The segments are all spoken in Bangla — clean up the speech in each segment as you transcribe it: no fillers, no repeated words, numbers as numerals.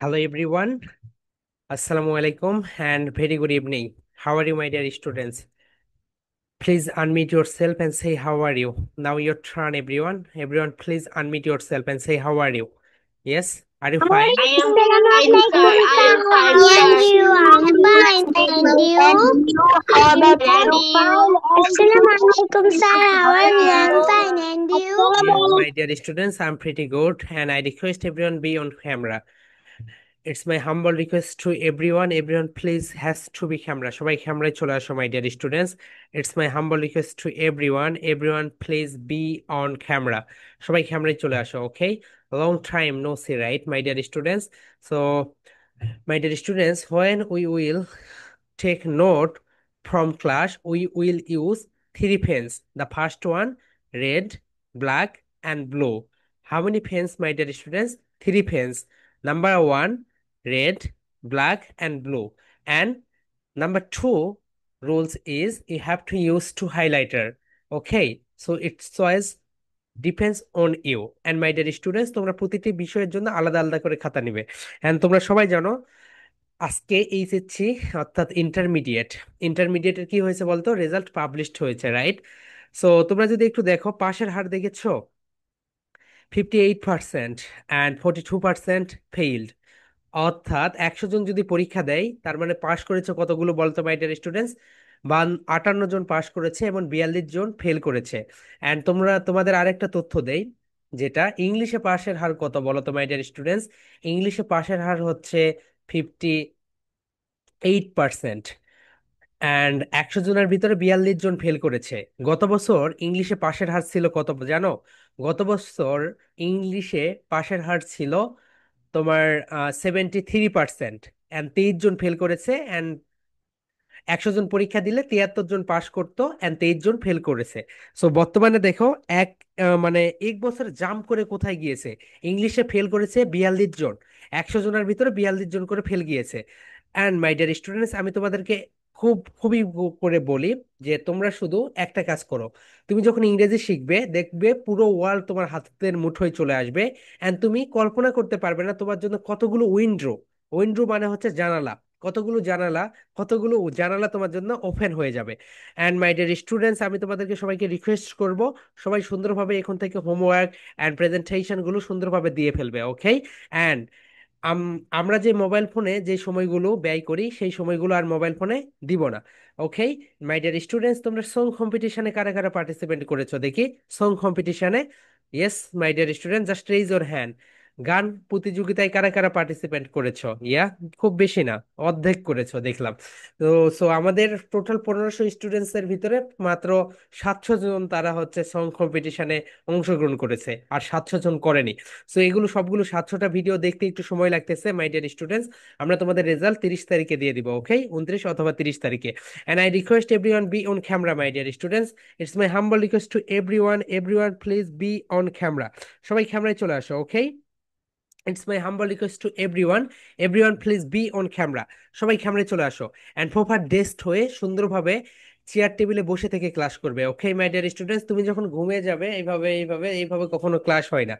Hello everyone. Assalamu alaikum and very good evening. How are you, my dear students? Please unmute yourself and say how are you. Now your turn, everyone. Everyone, please unmute yourself and say how are you. Yes, are you fine? I am fine, sir. Assalamualaikum, I sir. am How fine, are sir. you? I'm fine, thank you. How about you? Assalamualaikum, sir. How are you? I'm fine, and you? Yes, my dear students, I'm pretty good and I request everyone be on camera. It's my humble request to everyone. Everyone, please has to be camera. সবাই ক্যামেরায় চলে আসো, my dear students. It's my humble request to everyone. Everyone, please be on camera. সবাই ক্যামেরায় চলে আসো, okay? Long time no see, right, my dear students? So, my dear students, when we will take note from class, we will use three pens. The first one, red, black, and blue. How many pens, my dear students? Three pens. Number one, red, black, and blue. And number two rules is you have to use two highlighter. Okay, so its choice depends on you. And my dear students, তোমরা প্রতিটি বিষয়ের জন্য আলাদা আলাদা করে খাতা নিবে। এন্ড তোমরা সবাই জানো আজকে এইচএসসি অর্থাৎ ইন্টারমিডিয়েট ইন্টারমিডিয়েটের কি হয়েছে বলতো, রেজাল্ট পাবলিশড হয়েছে, রাইট? সো তোমরা যদি একটু দেখো পাশের হার দেখেছো, 58% অ্যান্ড 42% ফেইল্ড। অর্থাৎ 100 জন যদি পরীক্ষা দেয় তার মানে পাশ করেছে কতগুলো বলতো, মাই ডিয়ার স্টুডেন্টস? 58 জন পাশ করেছে এবং 42 জন ফেল করেছে। অ্যান্ড তোমাদের আরেকটা তথ্য দেই, যেটা ইংলিশে পাশের হার কত বলো তো, মাই ডিয়ার স্টুডেন্টস? ইংলিশে পাশের হার হচ্ছে 58%। অ্যান্ড 100 জনের ভিতরে 42 জন ফেল করেছে। গত বছর ইংলিশে পাশের হার ছিল কত জানো? গত বছর ইংলিশে পাশের হার ছিল তোমার 73%। অ্যান্ড 23 জন ফেল করেছে। অ্যান্ড 100 জন পরীক্ষা দিলে 73 জন পাশ করতো অ্যান্ড 23 জন ফেল করেছে। সো বর্তমানে দেখো এক মানে এক বছর জাম্প করে কোথায় গিয়েছে। ইংলিশে ফেল করেছে 42 জন, 100 জনের ভিতরে 42 জন করে ফেল গিয়েছে। অ্যান্ড মাই ডিয়ার স্টুডেন্টস, আমি তোমাদেরকে খুবই করে বলি যে তোমরা শুধু একটা কাজ করো। তুমি যখন ইংরেজি শিখবে দেখবে পুরো ওয়ার্ল্ড তোমার হাতের মুঠোয় চলে আসবে। অ্যান্ড তুমি কল্পনা করতে পারবে না তোমার জন্য কতগুলো উইন্ডো। উইন্ডো মানে হচ্ছে জানালা। কতগুলো জানালা, কতগুলো জানালা তোমার জন্য ওপেন হয়ে যাবে। অ্যান্ড মাই ডিয়ার স্টুডেন্টস, আমি তোমাদেরকে সবাইকে রিকোয়েস্ট করব, সবাই সুন্দরভাবে এখন থেকে হোমওয়ার্ক অ্যান্ড প্রেজেন্টেশন গুলো সুন্দরভাবে দিয়ে ফেলবে, ওকে? অ্যান্ড আমরা যে মোবাইল ফোনে যে সময়গুলো ব্যয় করি সেই সময়গুলো আর মোবাইল ফোনে দিব না, ওকে? মাই ডিয়ার স্টুডেন্টস, তোমরা সং কম্পিটিশনে কারা কারা পার্টিসিপেট করেছো দেখি? সং কম্পিটিশনে, yes my dear student, just raise your hand. গান প্রতিযোগিতায় কারা কারা পার্টিসিপেট করেছো? ইয়া, খুব বেশি না, অর্ধেক করেছো দেখলাম। তো সো আমাদের টোটাল 1500 স্টুডেন্টস এর ভিতরে মাত্র 700 জন তারা হচ্ছে সং কম্পিটিশনে অংশগ্রহণ করেছে, আর 700 জন করেনি। সো এগুলো সবগুলো 700টা ভিডিও দেখতে একটু সময় লাগতেছে, মাই ডিয়ার স্টুডেন্টস। আমরা তোমাদের রেজাল্ট 30 তারিখে দিয়ে দিব, ওকে? 29 অথবা 30 তারিখে। And I request everyone be on camera, my dear students. It's my humble request to everyone, everyone please be on camera. সবাই ক্যামেরায় চলে আসো, okay? It's my humble request to everyone, everyone please be on camera. সবাই ক্যামেরায় চলে আসো অ্যান্ড প্রপার ড্রেসড হয়ে সুন্দরভাবে চেয়ার টেবিলে বসে থেকে ক্লাস করবে, ওকে মাই ডিয়ার স্টুডেন্টস? তুমি যখন ঘুমিয়ে যাবে এইভাবে এইভাবে এইভাবে কখনো ক্লাস হয় না,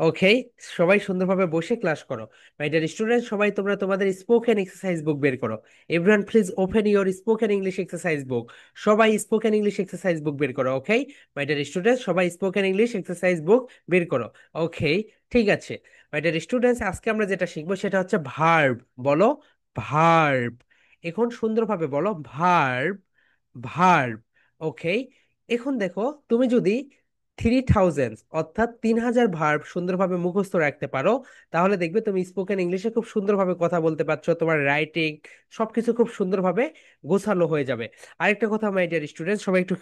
ওকে? সবাই সুন্দরভাবে বসে ক্লাস করো। মাই ডিয়ার স্টুডেন্টস, সবাই তোমরা তোমাদের স্পোকেন এক্সারসাইজ বুক বের করো। Everyone please open your spoken English exercise বুক। সবাই স্পোকেন ইংলিশ এক্সারসাইজ বুক বের করো, ওকে? মাই ডিয়ার স্টুডেন্টস, সবাই স্পোকেন ইংলিশ এক্সারসাইজ বুক বের করো, ওকে? ঠিক আছে, মাই ডিয়ার স্টুডেন্টস, আজকে আমরা যেটা শিখবো সেটা হচ্ছে ভার্ব। বলো ভার্ব। এখন সুন্দরভাবে বলো ভার্ব, ভার্ব, ওকে? এখন দেখো, তুমি যদি 3000 অর্থাৎ 3000 ভার্ব সুন্দরভাবে মুখস্থ রাখতে পারো, তাহলে দেখবে তুমি স্পোকেন ইংলিশে খুব সুন্দরভাবে কথা বলতে পারছো, তোমার রাইটিং সবকিছু খুব সুন্দরভাবে গোছালো হয়ে যাবে। আরেকটা কথা, মাই ডিয়ার স্টুডেন্ট, সবাই একটু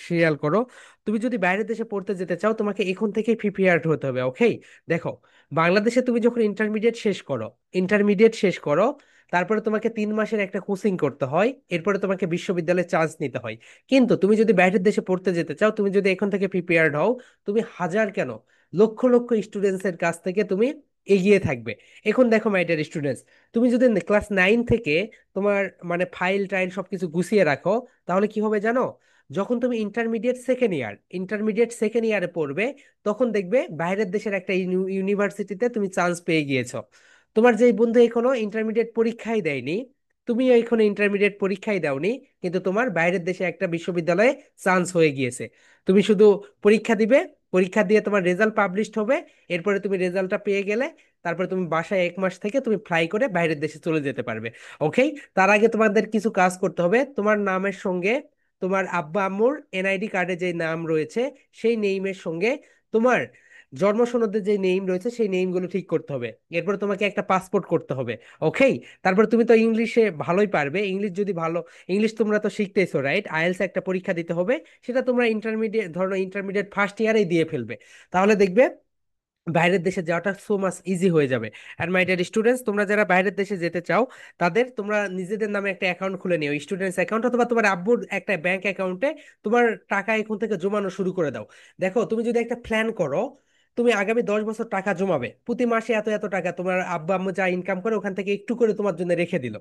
খেয়াল করো। তুমি যদি বাইরের দেশে পড়তে যেতে চাও তোমাকে এখন থেকেই প্রিপেয়ার্ড হতে হবে, ওকে? দেখো, বাংলাদেশে তুমি যখন ইন্টারমিডিয়েট শেষ করো, তারপরে তোমাকে 3 মাসের একটা কোচিং করতে হয়, এরপরে তোমাকে বিশ্ববিদ্যালয়ে চান্স নিতে হয়। কিন্তু তুমি যদি বাইরের দেশে পড়তে যেতে চাও, তুমি যদি এখন থেকে প্রিপেয়ার্ড হও, তুমি হাজার কেন লক্ষ লক্ষ স্টুডেন্টস এর কাছ থেকে তুমি এগিয়ে থাকবে। এখন দেখো মাই ডিয়ার স্টুডেন্টস, তুমি যদি ক্লাস 9 থেকে তোমার মানে ফাইল টাইল সবকিছু গুছিয়ে রাখো, তাহলে কি হবে জানো? যখন তুমি ইন্টারমিডিয়েট সেকেন্ড ইয়ারে পড়বে, তখন দেখবে বাইরের দেশের একটা ইউনিভার্সিটিতে তুমি চান্স পেয়ে গিয়েছো। তোমার যেই বন্ধু এখনো ইন্টারমিডিয়েট পরীক্ষাই দেয়নি, তুমিও এখনো ইন্টারমিডিয়েট পরীক্ষাই দাওনি, কিন্তু তোমার বাইরের দেশে একটা বিশ্ববিদ্যালয়ে চান্স হয়ে গিয়েছে। তুমি শুধু পরীক্ষা দিবে, পরীক্ষা দিয়ে তোমার রেজাল্ট পাবলিশড হবে, এরপরে তুমি রেজাল্টটা পেয়ে গেলে তারপরে তুমি বাসায় 1 মাস থেকে তুমি ফ্লাই করে বাইরের দেশে চলে যেতে পারবে। ওকে। তার আগে তোমাদের কিছু কাজ করতে হবে। তোমার নামের সঙ্গে তোমার আব্বা আম্মুর এনআইডি কার্ডে যে নাম রয়েছে সেই নেইমের সঙ্গে তোমার জন্ম সনদে যে নেম রয়েছে সেই নেমগুলো ঠিক করতে হবে। এরপর তোমাকে একটা পাসপোর্ট করতে হবে। ওকে। তারপর তুমি তো ইংলিশে ভালোই পারবে, ইংলিশ যদি ভালো, ইংলিশ তোমরা তো শিখতেছো রাইট, আইএলস একটা পরীক্ষা দিতে হবে, সেটা তোমরা ইন্টারমিডিয়েট, ধরো ইন্টারমিডিয়েট ফার্স্ট ইয়ারেই দিয়ে ফেলবে। তাহলে দেখবে বাইরের দেশে যাওয়াটা সো মাচ ইজি হয়ে যাবে। আর মাই ডিয়ার স্টুডেন্টস, তোমরা যারা বাইরের দেশে যেতে চাও তাদের তোমরা নিজেদের নামে একটা অ্যাকাউন্ট খুলে নিও, স্টুডেন্টস অ্যাকাউন্ট, অথবা তোমার আব্বুর একটা ব্যাংক অ্যাকাউন্টে তোমার টাকা এখন থেকে জমানো শুরু করে দাও। দেখো, তুমি যদি একটা প্ল্যান করো, তুমি আগামী 10 বছর টাকা জমাবে, প্রতি মাসে এত এত টাকা তোমার আব্বা আম্মু যা ইনকাম করে ওখান থেকে একটু করে তোমার জন্য রেখে দিল,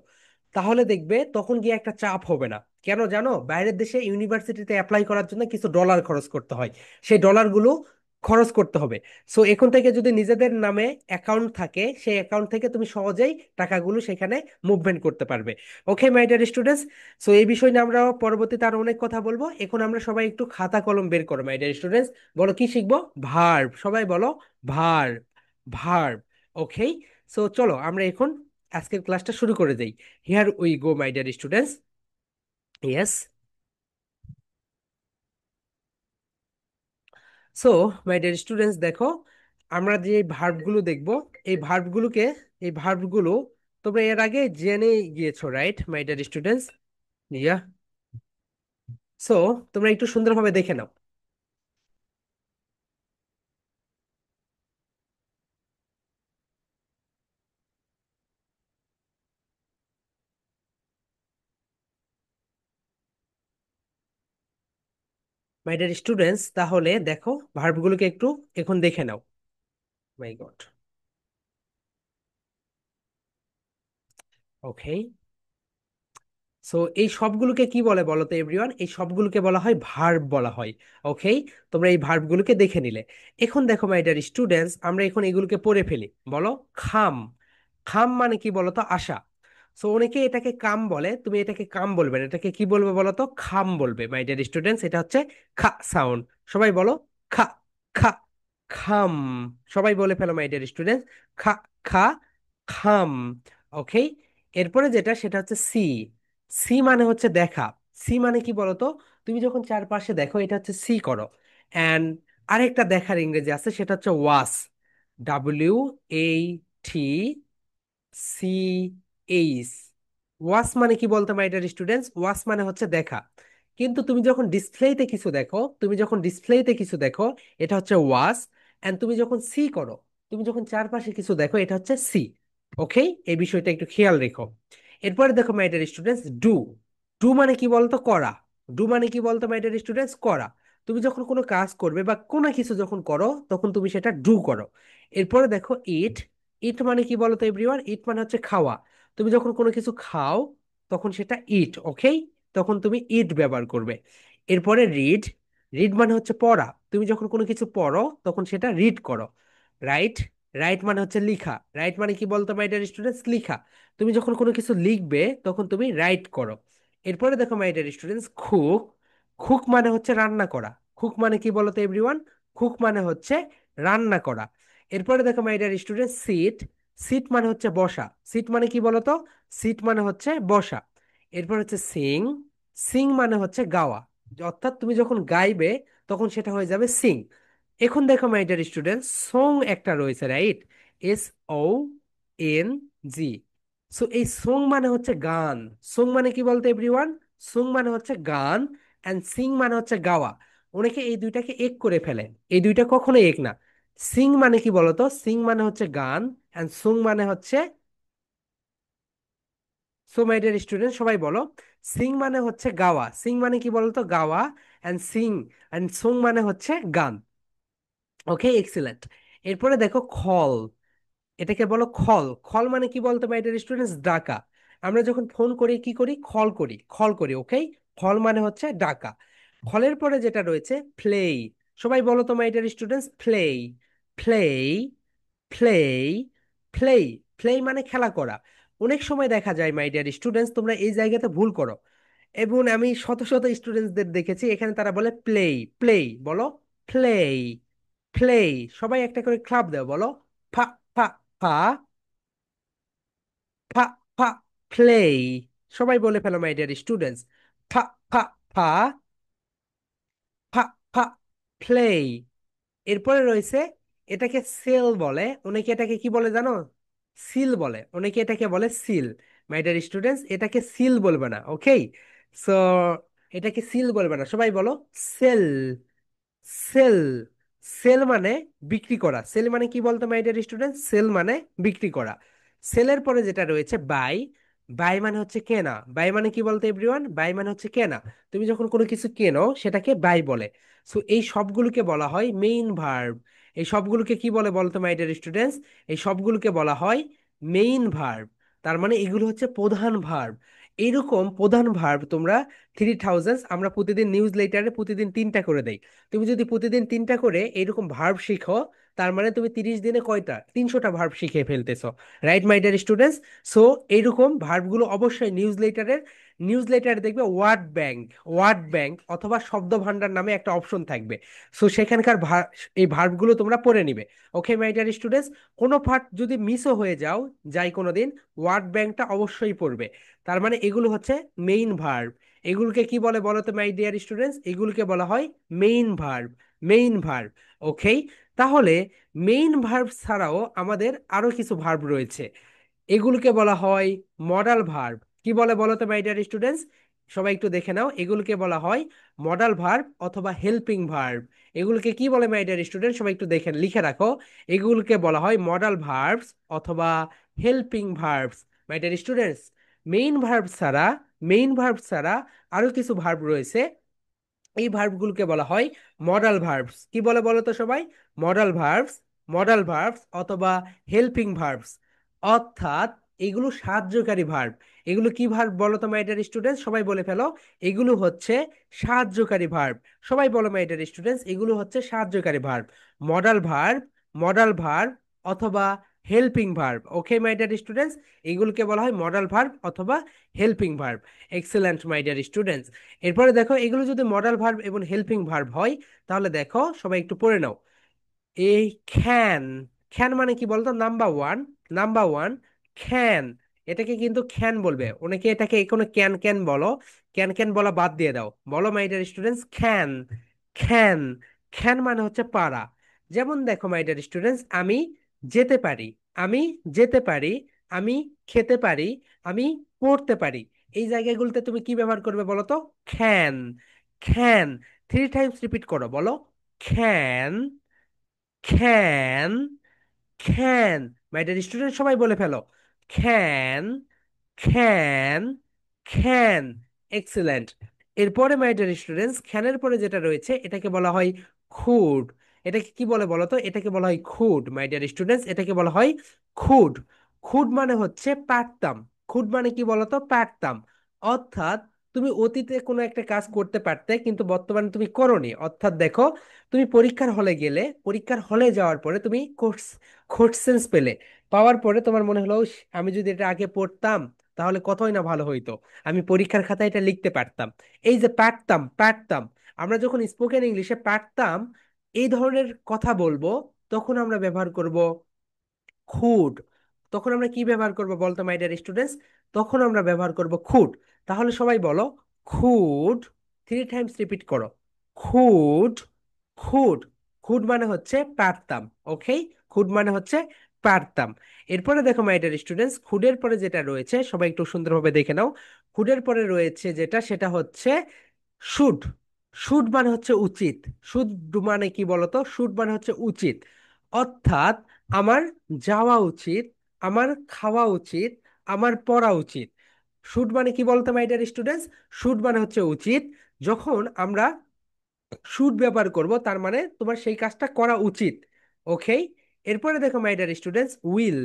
তাহলে দেখবে তখন গিয়ে একটা চাপ হবে না। কেন জানো? বাইরের দেশে ইউনিভার্সিটিতে অ্যাপ্লাই করার জন্য কিছু ডলার খরচ করতে হয়, সেই ডলারগুলো খরচ করতে হবে। সো এখন থেকে যদি নিজেদের নামে অ্যাকাউন্ট থাকে, সেই অ্যাকাউন্ট থেকে তুমি সহজেই টাকাগুলো সেখানে মুভমেন্ট করতে পারবে। ওকে মাই ডিয়ার স্টুডেন্টস, সো এই বিষয় নিয়ে আমরা পরবর্তীতে আরো অনেক কথা বলবো। এখন আমরা সবাই একটু খাতা কলম বের করো মাই ডিয়ার স্টুডেন্টস। বলো কি শিখবো? ভার্ব। সবাই বলো ভার্ব, ভার্ব। ওকে। সো চলো আমরা এখন আজকের ক্লাসটা শুরু করে দেই। Here we go my dear students. Yes. So my dear students, দেখো আমরা যে ভার্বগুলো দেখব, এই ভার্বগুলোকে, এই ভার্বগুলো তোমরা এর আগে জেনে গিয়েছো right my dear students? Yeah. So তোমরা একটু সুন্দরভাবে দেখে নাও। মাই ডিয়ার স্টুডেন্টস, তাহলে দেখো ভার্বগুলোকে একটু এখন দেখে নাও। মাই গড। ওকে। সো এই সবগুলোকে কি বলে বলো তো এভরিওয়ান? এই সবগুলোকে বলা হয় ভার্ব বলা হয়। ওকে। তোমরা এই ভার্বগুলোকে দেখে নিলে। এখন দেখো মাই ডিয়ার স্টুডেন্টস, আমরা এখন এগুলোকে পড়ে ফেলি। বলো খাম। খাম মানে কি বলো তো? আশা। সো অনেকে এটাকে কাম বলে, তুমি এটাকে কাম বলবে না, এটাকে কি বলবে বলো তো? খাম বলবে মাই ডিয়ার স্টুডেন্টস। এটা হচ্ছে খা সাউন্ড। সবাই বলো খা, খা, খাম। সবাই বলে ফেলো মাই ডিয়ার স্টুডেন্টস, খা, খা, খাম। ওকে। এরপরে যেটা সেটা হচ্ছে সি। সি মানে হচ্ছে দেখা। সি মানে কি বলতো? তুমি যখন চারপাশে দেখো, এটা হচ্ছে সি করো। অ্যান্ড আরেকটা দেখার ইংরেজি আছে, সেটা হচ্ছে ওয়াস। WAT C H. ওয়াচ মানে কি বলতো মাই ডিয়ার স্টুডেন্টস? ওয়াচ মানে হচ্ছে দেখা। কিন্তু তুমি যখন ডিসপ্লেতে কিছু দেখো, তুমি যখন ডিসপ্লেতে কিছু দেখো, এটা হচ্ছে ওয়াচ। এন্ড তুমি যখন সি করো, তুমি যখন চারপাশে কিছু দেখো, এটা হচ্ছে সি। ওকে। এই বিষয়টা একটু খেয়াল রেখো। এরপরে দেখো my dear students, do. Do মানে কি বলতো? করা। ডু মানে কি বলতো মাই ডিয়ার স্টুডেন্টস? করা। তুমি যখন কোনো কাজ করবে বা কোনো কিছু যখন করো, তখন তুমি সেটা ডু করো। এরপরে দেখো ইট। ইট মানে কি বলতো এভরিওয়ান? ইট মানে হচ্ছে খাওয়া। তুমি যখন কোনো কিছু খাও, তখন সেটা ইট। ওকে। তখন তুমি ইট ব্যবহার করবে। এরপরে রিড। রিড মানে হচ্ছে পড়া। তুমি যখন কোনো কিছু পড়ো, তখন সেটা রিড করো। রাইট। রাইট মানে হচ্ছে লিখা। রাইট মানে কি বলতো মাই ডিয়ার স্টুডেন্টস? লিখা। তুমি যখন কোনো কিছু লিখবে, তখন তুমি রাইট করো। এরপরে দেখো my dear students, cook. Cook মানে হচ্ছে রান্না করা। কুক মানে কি বলতো এভরিওয়ান? কুক মানে হচ্ছে রান্না করা। এরপরে দেখো my dear student, sit. Sit মানে হচ্ছে বসা। সিট মানে কি বলতো? সিট মানে হচ্ছে বসা। এরপর হচ্ছে সিং। সিং মানে হচ্ছে গাওয়া। অর্থাৎ তুমি যখন গাইবে, তখন সেটা হয়ে যাবে সিং। এখন দেখো মাই ডিয়ার স্টুডেন্ট, সং একটা রয়েছে রাইট, SONG। সো এই সং মানে হচ্ছে গান। সং মানে কি বলতো এভরিওয়ান? সং মানে হচ্ছে গান, অ্যান্ড সিং মানে হচ্ছে গাওয়া। অনেকে এই দুইটাকে এক করে ফেলে, এই দুইটা কখনো এক না। সিং মানে কি বলতো? সিং মানে হচ্ছে গান, অ্যান্ড সং মানে হচ্ছে, সো মাই ডিয়ার স্টুডেন্ট সবাই বলো, সিং মানে হচ্ছে গাওয়া। সিং মানে কি বলতো? গাওয়া। অ্যান্ড সিং অ্যান্ড সং মানে হচ্ছে গান। ওকে, এক্সিলেন্ট। এরপরে দেখো খল। এটাকে বলো খল। খল মানে কি বলতো মাই ডিয়ার স্টুডেন্টস? ডাকা। আমরা যখন ফোন করি কি করি? খল করি, খল করি। ওকে। খল মানে হচ্ছে ডাকা। খলের পরে যেটা রয়েছে প্লে। সবাই বলো তো মাই dear students, play, play, play, play. Play মানে খেলা করা। অনেক সময় দেখা যায় মাই ডিয়ার স্টুডেন্টস তোমরা এই জায়গাতে ভুল করো, এবং আমি শত শত স্টুডেন্টসদের দেখেছি এখানে তারা বলে প্লেই প্লেই, বলো প্লেই প্লেই। সবাই একটা করে ক্লাব দাও, বলো ফা ফা ফা ফা ফা প্লেই। সবাই বলে ফেলো মাই ডিয়ার স্টুডেন্টস, ফা ফা ফা ফা ফা প্লেই। এরপরে রয়েছে, এটাকে সেল বলে, অনেকে এটাকে কি বলে জানো, সিল বলে, অনেকে এটাকে বলে সিল। মাই ডিয়ার স্টুডেন্টস এটাকে সিল বলবে না, ওকে? সো এটাকে সিল বলবে না, সবাই বলো সেল সেল। সেল মানে বিক্রি করা। সেল মানে কি বলতো মাই ডিয়ার স্টুডেন্ট, সেল মানে বিক্রি করা। সেলের পরে যেটা রয়েছে বাই, বাই মানে হচ্ছে কেনা। বাই মানে কি বলতো এভরিওয়ান, বাই মানে হচ্ছে কেনা। তুমি যখন কোনো কিছু কেনো সেটাকে বাই বলে। সো এই সবগুলোকে বলা হয় মেইন ভার্ব। এই সবগুলোকে কি বলে বলতো মাই ডিয়ার স্টুডেন্টস, এই সবগুলোকে বলা হয় মেইন ভার্ব। তার মানে এগুলো হচ্ছে প্রধান ভার্ব। এইরকম প্রধান ভার্ব তোমরা 3000, আমরা প্রতিদিন নিউজ লেটারে প্রতিদিন 3টা করে দেই। তুমি যদি প্রতিদিন 3টা করে এরকম ভার্ব শিখো, তার মানে তুমি 30 দিনে কয়টা, 300টা ভার্ব শিখে ফেলতেছো। Right my dear students? So এইরকম ভার্বগুলো অবশ্যই নিউজ লেটারে দেখবে ওয়ার্ড ব্যাংক, ওয়ার্ড ব্যাংক অথবা শব্দ ভান্ডার নামে একটা অপশন থাকবে। সো সেখানকার এই ভার্বগুলো তোমরা পড়ে নিবে। ওকে মাই ডিয়ার স্টুডেন্টস, কোনো পার্ট যদি মিসও হয়ে যাই কোনোদিন, ওয়ার্ড ব্যাংকটা অবশ্যই পড়বে। তার মানে এগুলো হচ্ছে মেইন ভার্ব। এগুলোকে কি বলে বলো তো মাই ডিয়ার স্টুডেন্টস, এগুলোকে বলা হয় মেইন ভার্ব, মেইন ভার্ব। ওকে, তাহলে মেইন ভার্ব ছাড়াও আমাদের আরো কিছু ভার্ব রয়েছে, এগুলোকে বলা হয় মডাল ভার্ব। কি বলে বলো তো মাই ডিয়ার স্টুডেন্টস, সবাই একটু দেখে নাও, এগুলোকে বলা হয় মডাল ভার্ব অথবা হেল্পিং ভার্ব। এগুলোকে কি বলে মাই ডিয়ার স্টুডেন্ট, সবাই একটু দেখে লিখে রাখো, এগুলোকে বলা হয় মডাল ভার্বস অথবা হেল্পিং ভার্বস। মাই ডিয়ার স্টুডেন্টস, মেইন ভার্ব ছাড়া, মেইন ভার্ব ছাড়া আরো কিছু ভার্ব রয়েছে, এই ভার্বগুলোকে বলা হয় মডাল ভার্বস। কি বলে বলো তো সবাই, মডাল ভার্বস, মডাল ভার্বস অথবা হেল্পিং ভার্বস। অর্থাৎ এগুলো সাহায্যকারী ভার্ব। এগুলো কি ভার্ব বলো তো মাই ডিয়ার স্টুডেন্টস, সবাই বলে ফেলো, এগুলো হচ্ছে সাহায্যকারী ভার্ব। সবাই বলো মাই ডিয়ার স্টুডেন্টস, এগুলো হচ্ছে সাহায্যকারী verb. Modal verb, modal verb অথবা helping verb. Okay my dear students, এগুলোকে বলা হয় মডাল ভার্ব অথবা helping verb. Excellent my dear students. এরপরে দেখো, এগুলো যদি মডাল ভার্ব এবং হেল্পিং ভার্ব হয়, তাহলে দেখো সবাই একটু পড়ে নাও। এই খ্যান, খ্যান মানে কি বলতো, নাম্বার ওয়ান, নাম্বার ওয়ান খ্যান। এটাকে কিন্তু খ্যান বলবে, অনেকে এটাকে কোনো ক্যান ক্যান বলো, ক্যান ক্যান বলা বাদ দিয়ে দাও, বলো মাই ডিয়ার স্টুডেন্টস খ্যান, খ্যান। খ্যান মানে হচ্ছে পারা। যেমন দেখো মাই ডিয়ার স্টুডেন্টস, আমি যেতে পারি, আমি যেতে পারি, আমি খেতে পারি, আমি পড়তে পারি। এই জায়গাগুলোতে তুমি কি ব্যবহার করবে বলো তো, খ্যান, খ্যান। 3 টাইমস রিপিট করো, বলো খ্যান, খ্যান, খ্যান। মাই ডিয়ার স্টুডেন্ট সবাই বলে ফেলো, খ্যান, খ্যান, খ্যান। এক্সিলেন্ট। এরপরে মাই ডিয়ার স্টুডেন্টস, খ্যানের পরে যেটা রয়েছে এটাকে বলা হয় খুড। এটাকে কি বলে বলো তো, এটাকে বলা হয় খুড। মাই ডিয়ার স্টুডেন্টস এটাকে বলা হয় খুড। খুড মানে হচ্ছে পারতাম। খুড মানে কি বলতো, পারতাম। অর্থাৎ তুমি অতীতে কোনো একটা কাজ করতে পারতে কিন্তু বর্তমানে তুমি করোনি। অর্থাৎ দেখো, তুমি পরীক্ষার হলে গেলে, পরীক্ষার হলে যাওয়ার পরে তুমি কোশ্চেন্স পেলে, পাওয়ার পরে তোমার মনে হলো, "উস, আমি যদি এটা আগে পড়তাম তাহলে কতই না ভালো হইতো, আমি পরীক্ষার খাতায় এটা লিখতে পারতাম।" এই যে পারতাম, পারতাম, আমরা যখন স্পোকেন ইংলিশে পারতাম এই ধরনের কথা বলবো, তখন আমরা ব্যবহার করব খুড। তখন আমরা কি ব্যবহার করব বলতো মাই ডিয়ার স্টুডেন্টস, তখন আমরা ব্যবহার করব খুড। তাহলে সবাই বলো খুড, 3 টাইমস রিপিট করো, খুড, খুড। খুড মানে হচ্ছে পারতাম। ওকে, খুড মানে হচ্ছে পারতাম। এরপরে দেখো মাই ডিয়ার স্টুডেন্টস, খুডের পরে যেটা রয়েছে সবাই একটু সুন্দরভাবে দেখে নাও। খুডের পরে রয়েছে যেটা, সেটা হচ্ছে শুড। শুড মানে হচ্ছে উচিত। শুড মানে কি বলতো, শুড মানে হচ্ছে উচিত। অর্থাৎ আমার যাওয়া উচিত, আমার খাওয়া উচিত, আমার পড়া উচিত। শুড মানে কি বলতো মাই ডিয়ার স্টুডেন্টস, শুড মানে হচ্ছে উচিত। যখন আমরা শুড ব্যবহার করব তার মানে তোমার সেই কাজটা করা উচিত। ওকে, এরপরে দেখো my dear students, will.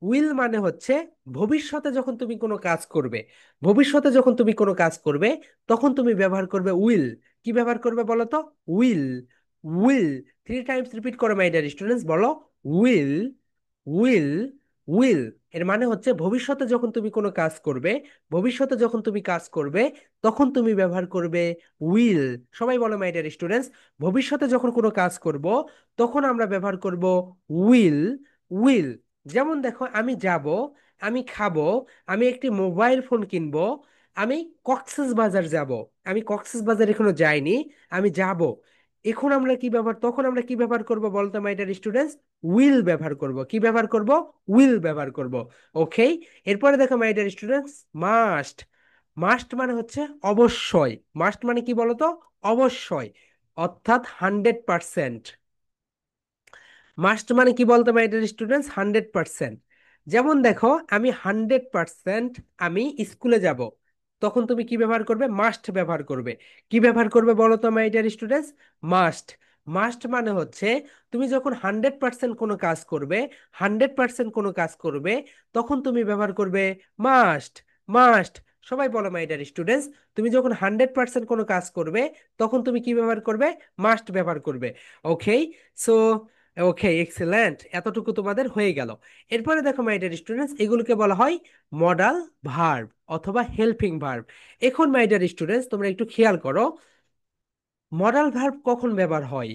Will মানে হচ্ছে ভবিষ্যতে যখন তুমি কোনো কাজ করবে, ভবিষ্যতে যখন তুমি কোনো কাজ করবে তখন তুমি ব্যবহার করবে উইল। কি ব্যবহার করবে বলো তো, উইল, উইল। 3 টাইমস রিপিট করো মাই ডিয়ার স্টুডেন্টস, বলো উইল, উইল, উইল এর মানে হচ্ছে ভবিষ্যতে যখন তুমি কোনো কাজ করবে, ভবিষ্যতে যখন তুমি কাজ করবে তখন তুমি ব্যবহার করবে উইল। সবাই বলো মাই ডিয়ার স্টুডেন্টস, ভবিষ্যতে যখন কোনো কাজ করব তখন আমরা ব্যবহার করব উইল। উইল। যেমন দেখো, আমি যাব, আমি খাবো, আমি একটি মোবাইল ফোন কিনবো, আমি কক্সেস বাজার যাব, আমি কক্সেস বাজার এখনো যাইনি, আমি যাব। এখন আমরা কি ব্যবহার তখন আমরা কি ব্যবহার করব বলতো মাই ডিয়ার স্টুডেন্টস? উইল ব্যবহার করব। কি ব্যবহার করব? উইল ব্যবহার করব। ওকে। এরপরে দেখো my dear students, must. Must মানে হচ্ছে অবশ্যই। মাস্ট মানে কি বলতো? অবশ্যই, অর্থাৎ 100%। মাস্ট মানে কি বলতো মাই ডিয়ার স্টুডেন্টস? 100%। যেমন দেখো, আমি 100% আমি স্কুলে যাব, তখন তুমি কি ব্যবহার করবে? মাস্ট ব্যবহার করবে। কি ব্যবহার করবে বলো তো মাই ডিয়ার স্টুডেন্টস? মাস্ট। মাস্ট মানে হচ্ছে তুমি যখন 100% কোনো কাজ করবে, 100% কোনো কাজ করবে, তখন তুমি ব্যবহার করবে মাস্ট। মাস্ট। সবাই বলো মাই ডিয়ার স্টুডেন্টস, তুমি যখন 100% কোনো কাজ করবে তখন তুমি কি ব্যবহার করবে? মাস্ট ব্যবহার করবে। ওকে। সো ওকে, এক্সেলেন্ট, এতটুকু তোমাদের হয়ে গেল। এরপরে দেখো মাই ডিয়ার স্টুডেন্টস, এগুলোকে বলা হয় মডাল ভার্ব অথবা হেল্পিং ভার্ব। এখন মাই ডিয়ার স্টুডেন্টস, তোমরা একটু খেয়াল করো, মডাল ভার্ব কখন ব্যবহার হয়?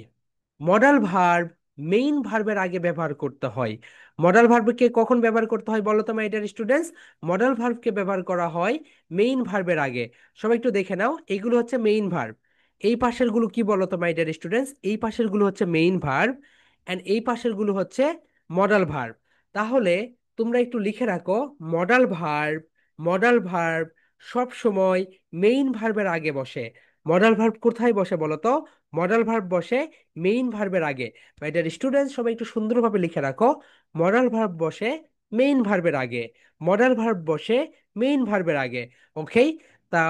মডাল ভার্ব মেইন ভার্বের আগে ব্যবহার করতে হয়। মডাল ভার্বকে কখন ব্যবহার করতে হয় বলো তো মাই ডিয়ার স্টুডেন্টস? মডাল ভার্বকে ব্যবহার করা হয় মেইন ভার্বের আগে। সবাই একটু দেখে নাও, এইগুলো হচ্ছে মেইন ভার্ব। এই পাশের গুলো কি বলো তো মাই ডিয়ার স্টুডেন্টস? এই পাশের গুলো হচ্ছে মেইন ভার্ব, এন্ড এই পাশের গুলো হচ্ছে মডাল ভার্ব। তাহলে তোমরা একটু লিখে রাখো, মডাল ভার্ব, মডাল ভার্ব সব সময় মেইন ভার্বের আগে বসে। মডাল ভার্ব কোথায় বসে বলো তো? মডাল ভার্ব বসে মেইন ভার্বের আগে। মাই ডিয়ার স্টুডেন্টস, সবাই একটু সুন্দরভাবে লিখে রাখো, মডাল ভার্ব বসে মেইন ভার্বের আগে। মডাল ভার্ব বসে মেইন ভার্বের আগে। ওকে। তা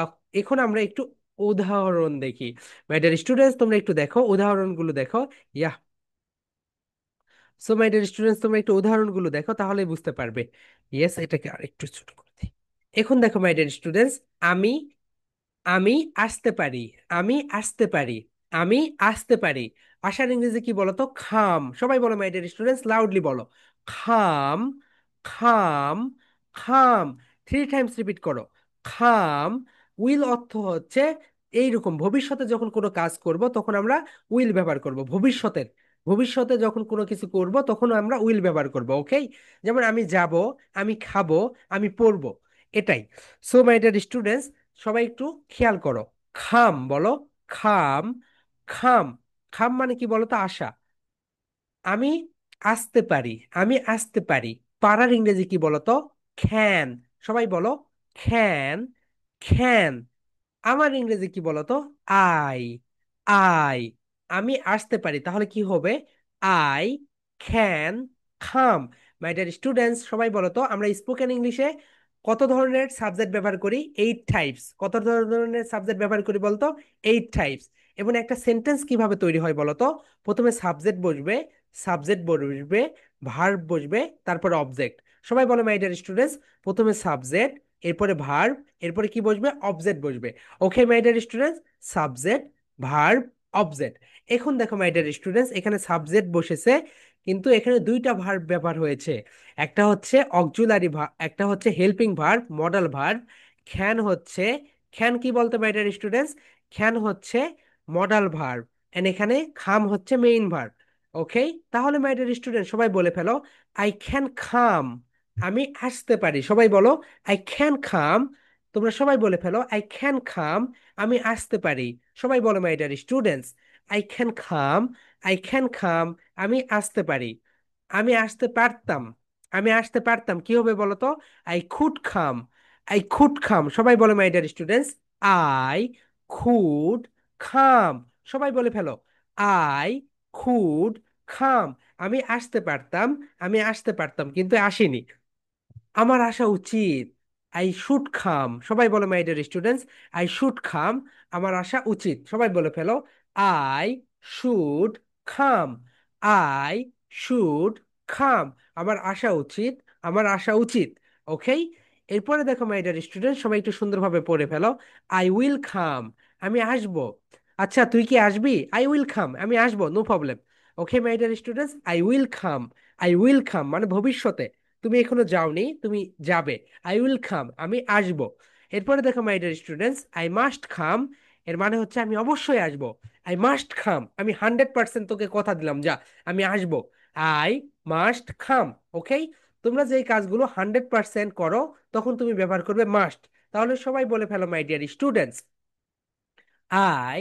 এখন আমরা একটু উদাহরণ দেখি। মাই ডিয়ার স্টুডেন্টস, তোমরা একটু দেখো উদাহরণগুলো দেখো। ইয়া। সো মাই ডিয়ার স্টুডেন্টস, তোমরা একটু উদাহরণগুলো দেখো, তাহলেই বুঝতে পারবে। ইয়েস, এটাকে আরেকটু ছোট করে দিই। এখন দেখো মাই ডিয়ার স্টুডেন্টস, আমি আমি আসতে পারি, আমি আসতে পারি, আমি আসতে পারি। আসার ইংরেজি কি বলো তো? খাম। সবাই বলো মাই ডিয়ার স্টুডেন্টস, লাউডলি বলো, খাম। খাম। খাম। 3 টাইমস রিপিট করো, খাম। উইল অর্থ হচ্ছে এইরকম, ভবিষ্যতে যখন কোনো কাজ করব তখন আমরা উইল ব্যবহার করব। ভবিষ্যতের, ভবিষ্যতে যখন কোনো কিছু করব তখন আমরা উইল ব্যবহার করব। ওকে। যেমন আমি যাব, আমি খাবো, আমি পড়বো, এটাই। সো মাই ডিয়ার স্টুডেন্টস, সবাই একটু খেয়াল করো, খাম বলো, খাম। খাম। খাম মানে কি বলো তো? আশা। আমি আসতে পারি, আমি আসতে পারি। পারার ইংরেজি কি বলো তো? ক্যান। সবাই বলো, ক্যান। ক্যান। আমার ইংরেজি কি বলতো? আই। আই। আমি আসতে পারি, তাহলে কি হবে? I can come. My dear students, সবাই বলো তো, আমরা স্পোকেন ইংলিশে কত ধরনের সাবজেক্ট ব্যবহার করি? 8 টাইপস। কত ধরনের সাবজেক্ট ব্যবহার করি বলতো? 8 টাইপস। এবং একটা সেন্টেন্স কিভাবে তৈরি হয় বলতো? প্রথমে সাবজেক্ট বসবে, সাবজেক্ট বসবে, ভার্ব বসবে, তারপরে অবজেক্ট। সবাই বলো মাই ডিয়ার স্টুডেন্টস, প্রথমে সাবজেক্ট, এরপরে ভার্ব, এরপরে কি বসবে? অবজেক্ট বসবে। Okay my dear students, subject, verb, object. এখন দেখো মাই ডিয়ার স্টুডেন্টস, এখানে সাবজেক্ট বসেছে, কিন্তু এখানে দুইটা ভার্ব ব্যবহার হয়েছে। একটা হচ্ছে অক্সিলারি ভার্ব, একটা হচ্ছে হেল্পিং ভার্ব, মডাল ভার্ব। খ্যান হচ্ছে, খ্যান কি বলতে মাই ডিয়ার স্টুডেন্টস? খ্যান হচ্ছে মডাল ভার্ব, এন্ড এখানে খাম হচ্ছে মেইন ভার্ব। ওকে। তাহলে মাই ডিয়ার স্টুডেন্ট, সবাই বলে ফেলো, আই ক্যান খাম। আমি আসতে পারি। সবাই বলো, আই ক্যান খাম। তোমরা সবাই বলে ফেলো, আই ক্যান খাম। আমি আসতে পারি। সবাই বলো my dear students, I can খাম। আই ক্যান খাম। আমি আসতে পারি। আমি আসতে পারতাম। আমি আসতে পারতাম কি হবে বলো তো? আই খুড খাম। আই খুড খাম। সবাই বলো my dear students, I could খাম। সবাই বলে ফেলো, আই খুড খাম। আমি আসতে পারতাম, আমি আসতে পারতাম কিন্তু আসিনি। আমার আসা উচিত, আই শুড খাম। সবাই বলো my dear students, I should খাম। আমার আসা উচিত। সবাই বলে ফেলো, আই শুড খাম। আই শুড খাম। আমার আসা উচিত, আমার আসা উচিত। ওকে। এরপরে দেখো মাই ডিয়ার স্টুডেন্ট, সবাই একটু সুন্দরভাবে পড়ে ফেলো, আই উইল খাম। আমি আসবো। আচ্ছা, তুই কি আসবি? আই উইল খাম, আমি আসবো, no problem. Okay my dear students, I will come. I will come মানে ভবিষ্যতে। তুমি এখনো যাওনি, তুমি যাবে। আই উইল কাম, আমি আসবো। এরপরে দেখো my dear students, I must come, এর মানে হচ্ছে আমি অবশ্যই আসবো। আই মাস্ট কাম, আমি 100% তোকে কথা দিলাম, যা আমি আসবো। আই মাস্ট কাম। ওকে, তোমরা যে এই কাজগুলো 100% করো, তখন তুমি ব্যবহার করবে মাস্ট। তাহলে সবাই বলে ফেলো my dear students, I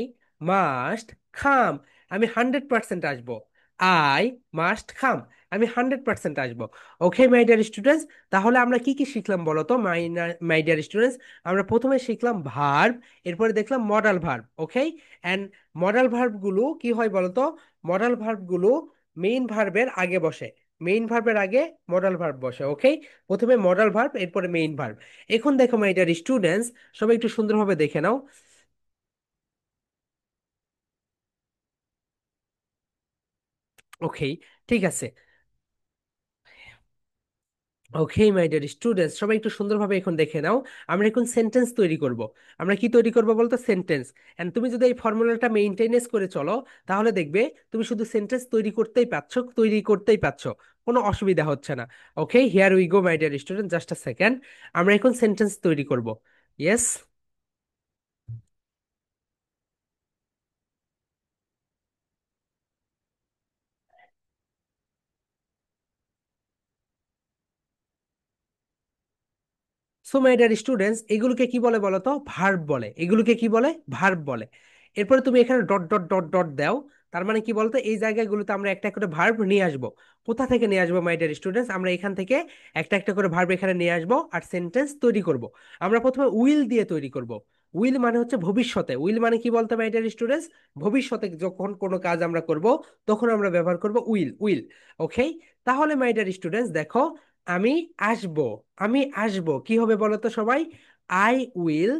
must come, আমি 100% আসবো। আই মাস্ট খাম, আমি 100% আসবো। ওকে মাই ডিয়ার স্টুডেন্টস, তাহলে আমরা কি কি শিখলাম বলো তো মাই ডিয়ার স্টুডেন্টস? আমরা প্রথমে শিখলাম ভার্ব, এরপরে দেখলাম modal verb. Okay, and modal verb গুলো কি হয় বলো তো? মডাল ভার্ব গুলো মেইন ভার্বের আগে বসে, মেইন ভার্বের আগে মডাল ভার্ব বসে। ওকে, প্রথমে মডাল ভার্ব, এরপরে মেইন ভার্ব। এখন দেখো মাই ডিয়ার স্টুডেন্টস, সবাই একটু সুন্দরভাবে দেখে নাও। ওকে, ঠিক আছে। ওকে মাই ডিয়ার স্টুডেন্টস, সবাই একটু সুন্দরভাবে এখন দেখে নাও। আমরা এখন সেন্টেন্স তৈরি করব। আমরা কি তৈরি করব বলতো? সেন্টেন্স। এন্ড তুমি যদি এই ফর্মুলাটা মেইনটেনেন্স করে চলো, তাহলে দেখবে তুমি শুধু সেন্টেন্স তৈরি করতেই পারছো, কোনো অসুবিধা হচ্ছে না। Okay, here we go my dear student, just a second. আমরা এখন সেন্টেন্স তৈরি করব। Yes. So my dear students, এগুলোকে কি বলে বলো তো? ভার্ব বলে। এগুলোকে কি বলে? ভার্ব বলে। এরপরে তুমি এখানে ডট ডট ডট ডট দাও, তার মানে কি বলতো? এই জায়গাগুলোতে আমরা একটা করে ভার্ব নিয়ে আসবো। কোথা থেকে নিয়ে আসবো মাই ডিয়ার স্টুডেন্টস? আমরা এখান থেকে একটা একটা করে ভার্ব এখানে নিয়ে আসবো আর সেন্টেন্স তৈরি করব। আমরা প্রথমে উইল দিয়ে তৈরি করব। উইল মানে হচ্ছে ভবিষ্যতে। উইল মানে কি বলতো মাই ডিয়ার স্টুডেন্টস? ভবিষ্যতে যখন কোনো কাজ আমরা করব, তখন আমরা ব্যবহার করব উইল, উইল। ওকে, তাহলে মাই ডিয়ার স্টুডেন্টস দেখো, আমি আসবো, আমি আসবো কি হবে বলো তো সবাই? আই উইল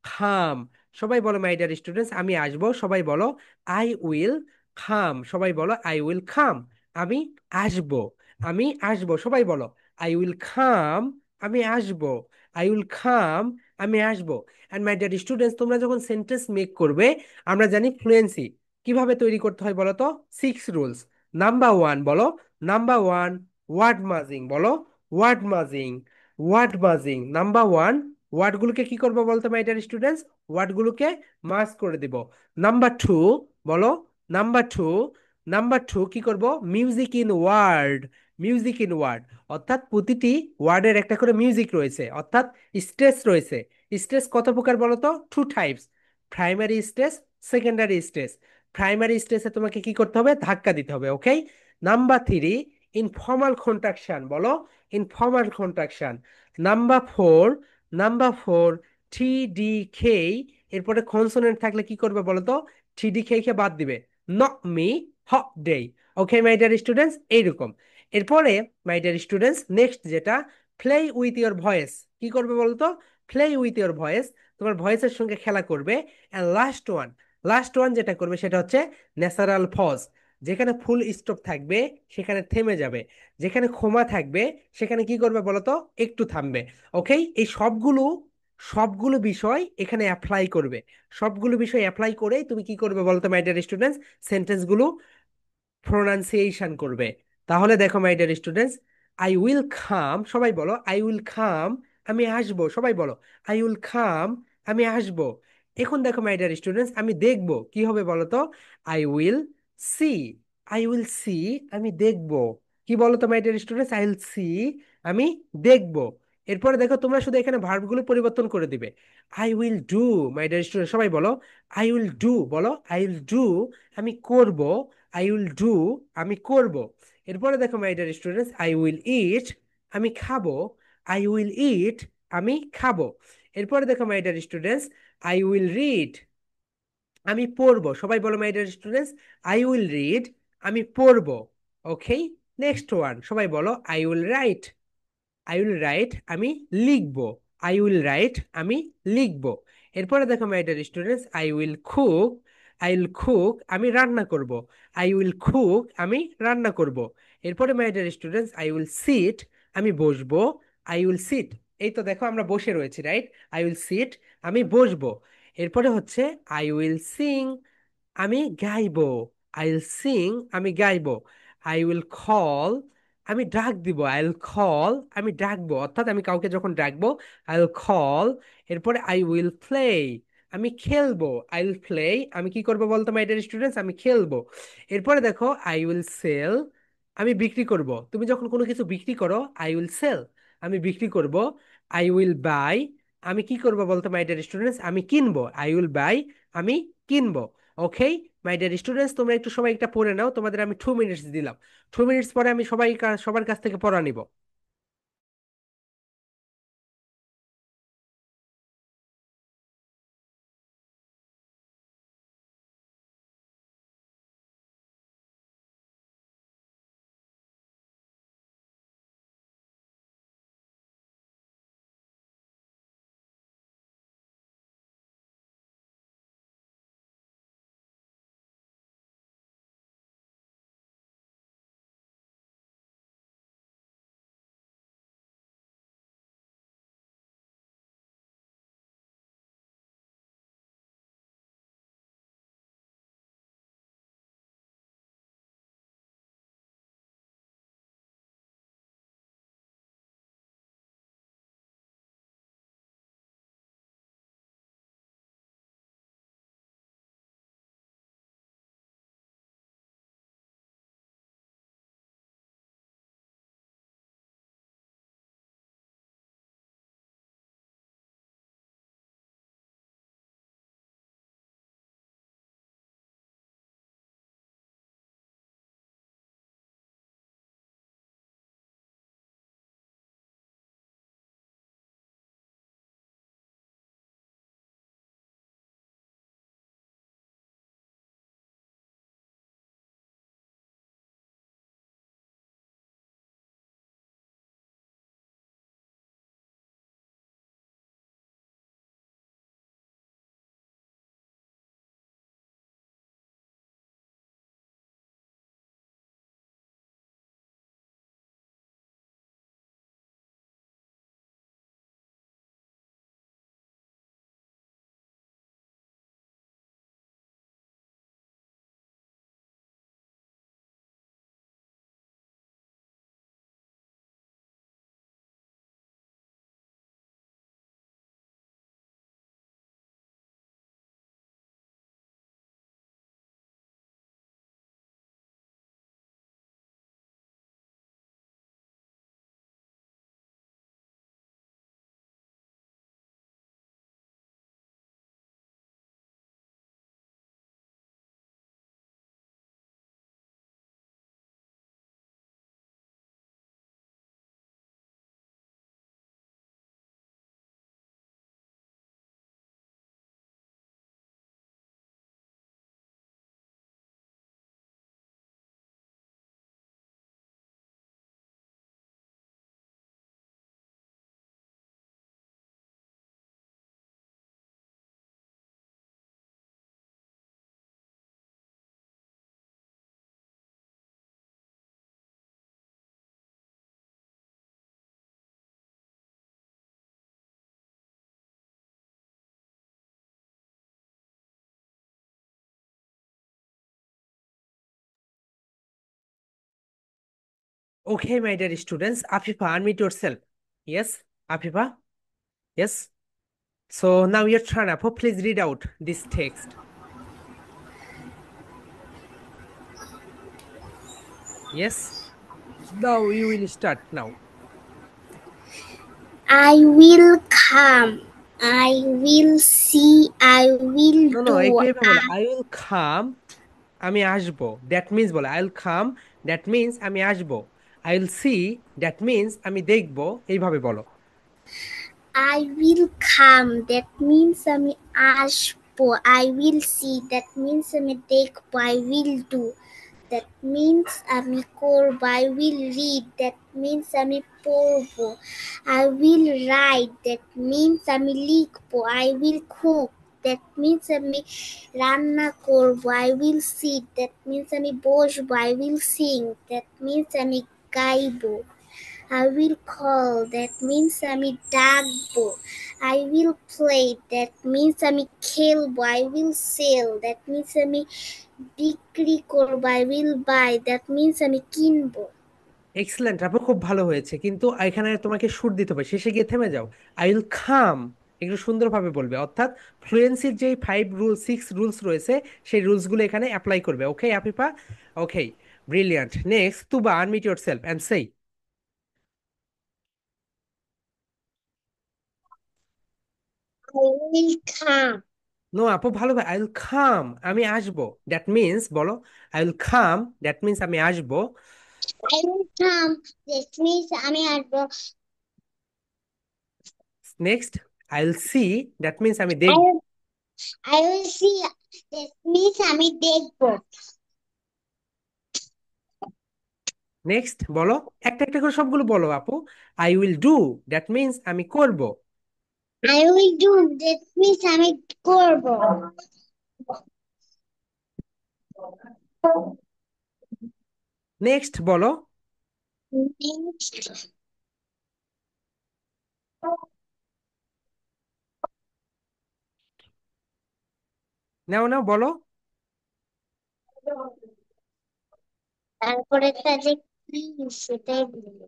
খাম। সবাই বলো মাই ডিয়ার স্টুডেন্টস, আমি আসবো। সবাই বলো আই উইল খাম। সবাই বলো আই উইল খাম, আমি আসবো। আমি আসবো, সবাই বলো আই উইল খাম, আমি আসবো। আই উইল খাম, আমি আসবো। এন্ড মাই ডিয়ার স্টুডেন্টস, তোমরা যখন সেন্টেন্স মেক করবে, আমরা জানি ফ্লুয়েন্সি কিভাবে তৈরি করতে হয় বলো তো? 6 রুলস। নাম্বার ওয়ান বলো, নাম্বার ওয়ান, ওয়ার্ড মাজিং বলো, word merging, word merging. Number one, ওয়ার্ডগুলোকে কি করবো বলতো মাই ডিয়ার স্টুডেন্টস? ওয়ার্ডগুলোকে মার্জ করে দিব। নাম্বার টু বলো, নাম্বার টু, নাম্বার টু কি করব? Music in word, music in word. অর্থাৎ প্রতিটি ওয়ার্ডের একটা করে মিউজিক রয়েছে, অর্থাৎ স্ট্রেস রয়েছে। স্ট্রেস কত প্রকার বলো তো? 2 types, primary stress, secondary stress. Primary স্ট্রেসে তোমাকে কি করতে হবে? ধাক্কা দিতে হবে। Okay, number three, informal contraction বলো, informal contraction. Number four, number four, three D খেই, এরপরে কনসোনেন্ট থাকলে কি করবে বলো তো? থ্রি ডি খেই কে বাদ দিবে, নট মি, হ day. Okay my dear students, এইরকম। এরপরে মাই ডিয়ার স্টুডেন্টস, নেক্সট যেটা, প্লে উইথ ইয়োর ভয়েস। কি করবে বলো তো? প্লে উইথ ইয়োর ভয়েস, তোমার ভয়েসের সঙ্গে খেলা করবে। And last one, last one যেটা করবে সেটা হচ্ছে ন্যাচারাল পজ। যেখানে ফুল স্টপ থাকবে সেখানে থেমে যাবে, যেখানে ক্ষমা থাকবে সেখানে কি করবে বলতো? একটু থামবে। ওকে, এই সবগুলো সবগুলো বিষয় এখানে অ্যাপ্লাই করবে। সবগুলো বিষয় অ্যাপ্লাই করে তুমি কি করবে বলতো মাই ডিয়ার স্টুডেন্টস? সেন্টেন্সগুলো প্রোনাউন্সিয়েশন করবে। তাহলে দেখো my dear students, I will খাম, সবাই বলো আই উইল খাম, আমি আসবো। সবাই বলো আই উইল খাম, আমি আসবো। এখন দেখো মাই ডিয়ার স্টুডেন্টস, আমি দেখবো কি হবে বলো তো? I will C, I will C, আমি দেখবো। কি বলো তো মাই dear students? I will C, আমি দেখবো। এরপরে দেখো, তোমরা শুধু এখানে ভার্বগুলো পরিবর্তন করে দিবে। I will do, my dear student সবাই বলো আই উইল ডু, বলো আই উইল ডু, আমি করব। আই উইল ডু, আমি করব। এরপরে দেখো my dear students, I will eat, আমি খাবো। আই উইল ইট, আমি খাবো। এরপরে দেখো my dear students, I will read, আমি পড়বো। সবাই বলো my dear students, I will read, আমি পড়বো। ওকে, নেক্সট ওয়ান, সবাই বলো I will write, I will right, আমি লিখবো। আই উইল রাইট, আমি লিখবো। এরপরে দেখো my dear students, I will cook, I will cook, আমি রান্না করব। আই উইল কুক, আমি রান্না করব। এরপরে মাই dear students, I will seat, আমি বসবো। আই উইল সিট, এই তো দেখো আমরা বসে রয়েছি, রাইট? আই উইল সিট, আমি বসবো। এরপরে হচ্ছে আই উইল সিং, আমি গাইবো। আই উইল সিং, আমি গাইবো। আই উইল কল, আমি ডাক দিব, আইল কল, আমি ডাকবো, অর্থাৎ আমি কাউকে যখন ডাকবো আইল কল। এরপরে আই উইল প্লে, আমি খেলবো, আইল প্লে, আমি কি করবো বলতো মাই ডিয়ার স্টুডেন্টস, আমি খেলবো। এরপরে দেখো আই উইল সেল, আমি বিক্রি করব। তুমি যখন কোনো কিছু বিক্রি করো আই উইল সেল, আমি বিক্রি করব। আই উইল বাই, আমি কি করবো বলতো মাই ডিয়ার স্টুডেন্টস, আমি কিনবো, আই উইল বাই, আমি কিনবো। ওকে মাই ডিয়ার স্টুডেন্টস, তোমরা একটু সময় একটা পড়ে নাও, তোমাদের আমি 2 মিনিটস দিলাম। 2 মিনিটস পরে আমি সবার কাছ থেকে পড়া নিব। Okay my dear students, Afifa unmute yourself. Yes, Afifa, yes. So now your turn, Afo, please read out this text. Yes, now you will start now. I will come. I will see. I will No, no, do. একটু এভাবে বলো, আই উইল কাম, আমি আসবো, দ্যাট মিন্স বলো I will come, that means আমি আসবো। I will see, that means আমি দেখবো, এইভাবে বলো। I will come. That means আমি আসবো. I will see. That means আমি দেখবো. I will do. That means আমি করবো. I will read. That means আমি পড়বো. I will write. That means আমি লিখবো. I will cook. That means আমি রান্না করবো. I will sit. That means আমি বসবো. I will sing. That means আমি গাইবো. I will call. That means আমি ডাকবো. I will play. That means আমি খেলবো. I will sell. That means আমি বিক্রি করবো। I will buy. That means আমি কিনবো। এক্সেলেন্ট আপু, খুব ভালো হয়েছে, কিন্তু এখানে তোমাকে সুর দিতে হবে, শেষে গিয়ে থেমে যাও। আই উইল খাম, একটু সুন্দরভাবে বলবে, অর্থাৎ ফ্লুয়েন্সির যেই 5 রুলস 6 রুলস রয়েছে সেই রুলসগুলো এখানে অ্যাপ্লাই করবে। Okay Afifa? Okay, brilliant. Next, Tuba, unmute yourself and say. I will come. No আপু, ভালোভাবে, আই উইল খাম, আমি আসবো, দ্যাট মিন্স, বলো, I will come, that means আমি আসবো। I will come. That means আমি আসবো। Next, I will see, that means আমি I দেখব। will, I will see. That means আমি দেখবো। নেক্সট বলো, একটা একটা করে সবগুলো বলো আপু। I will do, that means আমি করব। I will do. That means আমি করবো। নেক্সট বলো। Next. নাও নাও বলো। তারপরে যে কি সেটাই বলবো।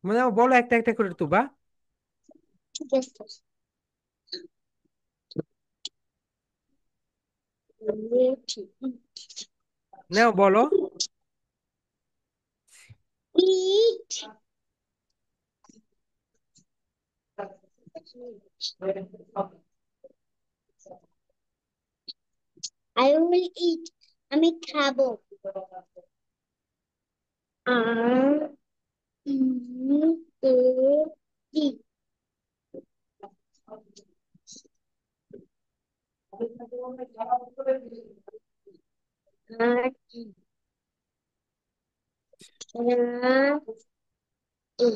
নাও বলো একটা একটা করে তুবা। ঠিক আছে। নাও বলো। Eat. I will eat. আমি খাবো। আর ই এ টি। আর কি? রা এ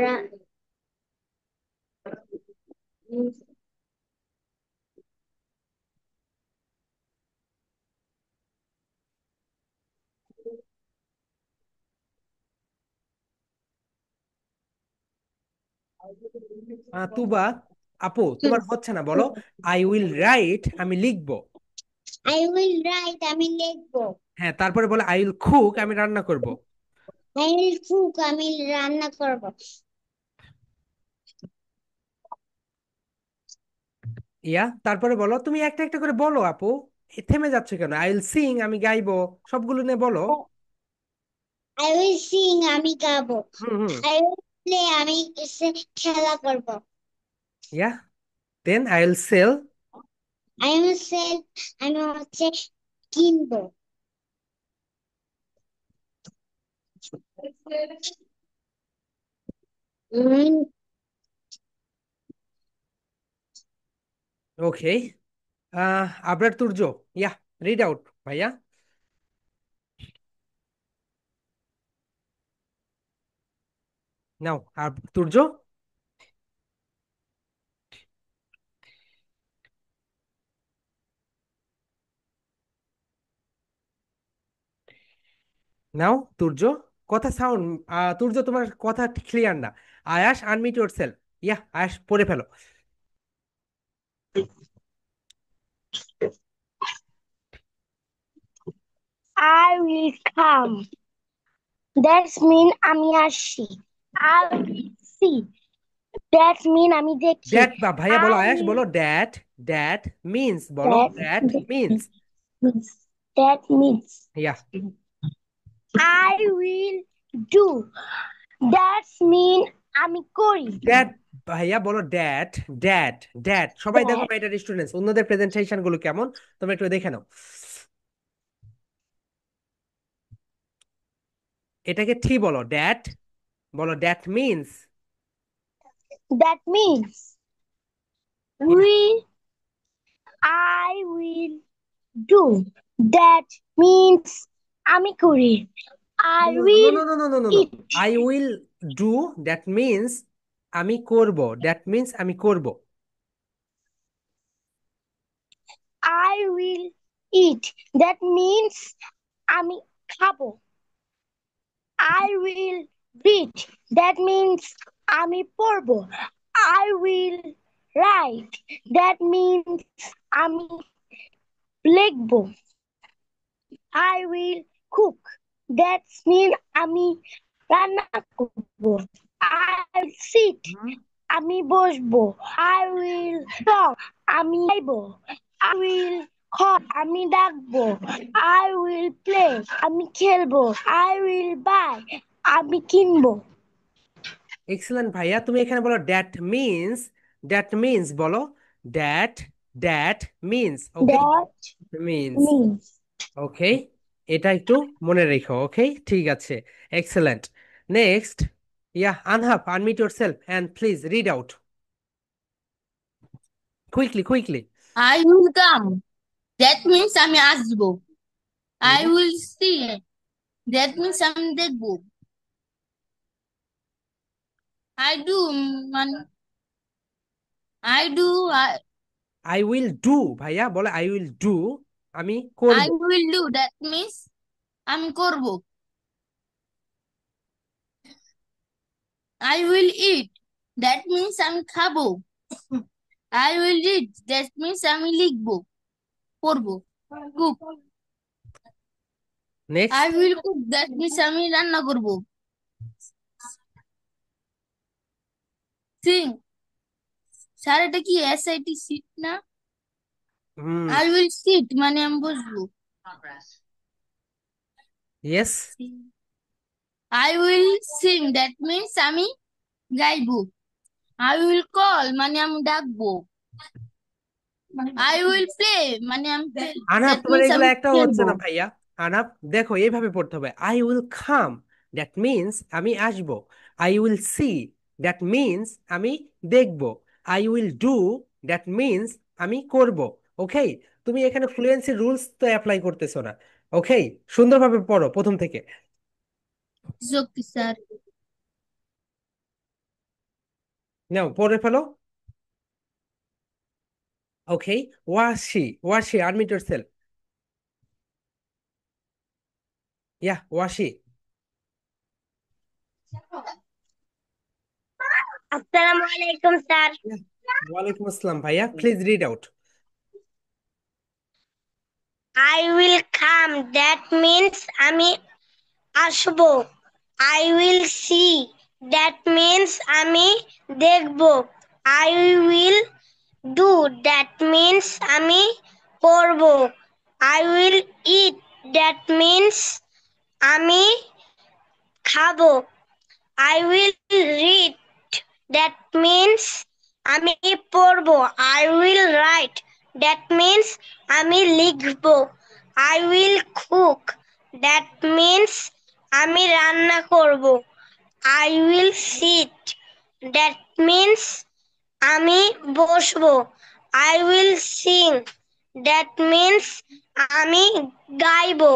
রা তুবা, আপু তোমার হচ্ছে না, বলো। আই উইল রাইট, আমি লিখবো। I will write. আমি লিখবো। হ্যাঁ, তারপরে বলো আই উইল কুক, আমি রান্না করব। I will cook. আমি রান্না করবো। ইয়া, তারপরে বলো, তুমি একটা একটা করে বলো আপু, থেমে যাচ্ছ কেন? আই উইল সিং, আমি গাইবো, সবগুলো নিয়ে বলো। I will sing. আমি গাবো। হুম হুম। I will play. আমি খেলা করবো। Yeah, then I will sell. I will sell. আমি হচ্ছে কিনবো। Um, okay, Abrar Turjo, yeah, read out ভাইয়া। নাও আর তুর্য, নাও তুর্য, কথা সাউন্ড, তুর্য তোমার কথা ক্লিয়ার না। আয়াস, আনমিট ইউর সেলফ। ইয়া, আয়াস পড়ে ফেলো। I will come. That mean আমি আসি। I will see. That mean আমি দেখি। দ্যাট, বা ভাইয়া বলো, I আয়াস will বলো, দ্যাট, দ্যাট মিন্স, বলো, that that means. means that means yeah, I will do. That mean আমি করি। দ্যাট, ভাইয়া বলো, দ্যাট, দ্যাট, দ্যাট, সবাই দেখো That মেয়েটার স্টুডেন্টস, অন্যদের প্রেজেন্টেশন গুলো কেমন তোমরা একটু দেখে নাও। এটাকে ঠিক বলো, দ্যাট, বলো, that means. that means we I will do. That means আমি করি। I know will know know know know know know, eat. I will do, that means আমি করব, দ্যাট মিন্স আমি করব। I will eat. That means আমি খাবো। I will read. That means আমি পড়বো। I will write. That means আমি লিখবো। I will cook. That means আমি রান্না করব। I sit, আমি বসবো। I will talk, আমি গাইবো। I will call, আমি ডাকবো। I will play, আমি খেলবো। I will buy, আমি কিনবো। এক্সেলেন্ট ভাইয়া, তুমি এখানে বলো দ্যাট মিন্স বলো। That that means, okay. That means, means okay, এটা একটু মনে রেখো, ওকে, ঠিক আছে। Excellent. Next, yeah Anhab, unmute yourself and please read out quickly quickly. I will come. That means আমি আসবো। I will see. That means আমি দেখবো। I do মানে I do I will do, ভাইয়া বলে আই উইল ডু, আমি I করব। will do. That means আমি করব। I will eat. That means আমি খাবো। I will read. That means আমি লিখবো, পড়বো। Cook. I next, will cook. That means আমি রান্না করব। Sing. স্যার এটা কি SIT সিট না? হুম, I will sit মানে আমি বসবো। Yes. I will sing. That means আমি গাইবো। I will call মানে আমি ডাকবো। I will play মানে আমি আনাপ, that তোমার means এগুলো আমি একটাও হচ্ছে খেলবো। না ভাইয়া। আনাপ, দেখো এইভাবে পড়তে হবে। I will come, that means আমি আসবো। I will see, that means আমি দেখবো। I will do, that means আমি করব। ওকে, তুমি এখানে ফ্লুয়েন্সি রুলস তো অ্যাপ্লাই করতেছো না। ওকে, সুন্দরভাবে পড়ো প্রথম থেকে। যোক্তি স্যার। নাও পড়ে ফেলো। ওকে, ওয়াশি আনমিট ইয়োরসেলফ। ইয়া ওয়াশি। আসসালামু আলাইকুম স্যার। ওয়ালাইকুম আসসালাম ভাইয়া, please read out. I will come, that means আমি আসবো। I will see, that means আমি দেখবো। I will do, that means আমি করবো। I will eat, that means আমি খাবো। I will read, that means আমি পড়বো। I will write, that means আমি লিখবো। I will cook, that means আমি রান্না করব। I will sit, that means আমি বসবো। I will sing, that means আমি গাইবো।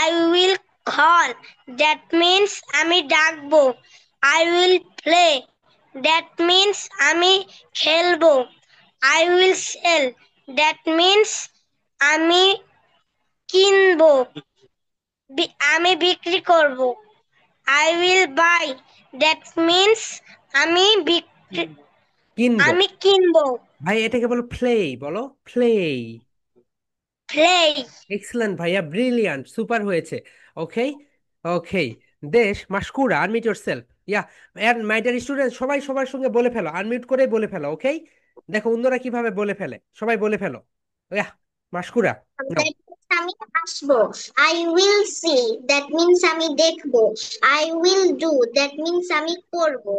I will call, that means আমি ডাকবো। I will play, that means আমি খেলবো। I will sell, that means আমি কিনবো। আমি বিক্রি করব। I will buy, that means আমি কিনবো। আমি কিনবো। ভাই এটাকে বলো প্লে, বলো প্লে। Play. এক্সেলেন্ট ভাইয়া, ব্রিলিয়ান্ট, সুপার হয়েছে। Okay, okay. দেশ Mashkura, unmute yourself. Yeah, and my dear student, সবাই সবার সঙ্গে বলে ফেলো, আনমিউট করে বলে ফেলো, ওকে। দেখো অন্যরা কিভাবে বলে ফেলে, সবাই বলে ফেলো। ইয়া মাশকুরা, নাও। That means আমি আসবো। I will see, that means আমি দেখবো। I will do, that means আমি করবো।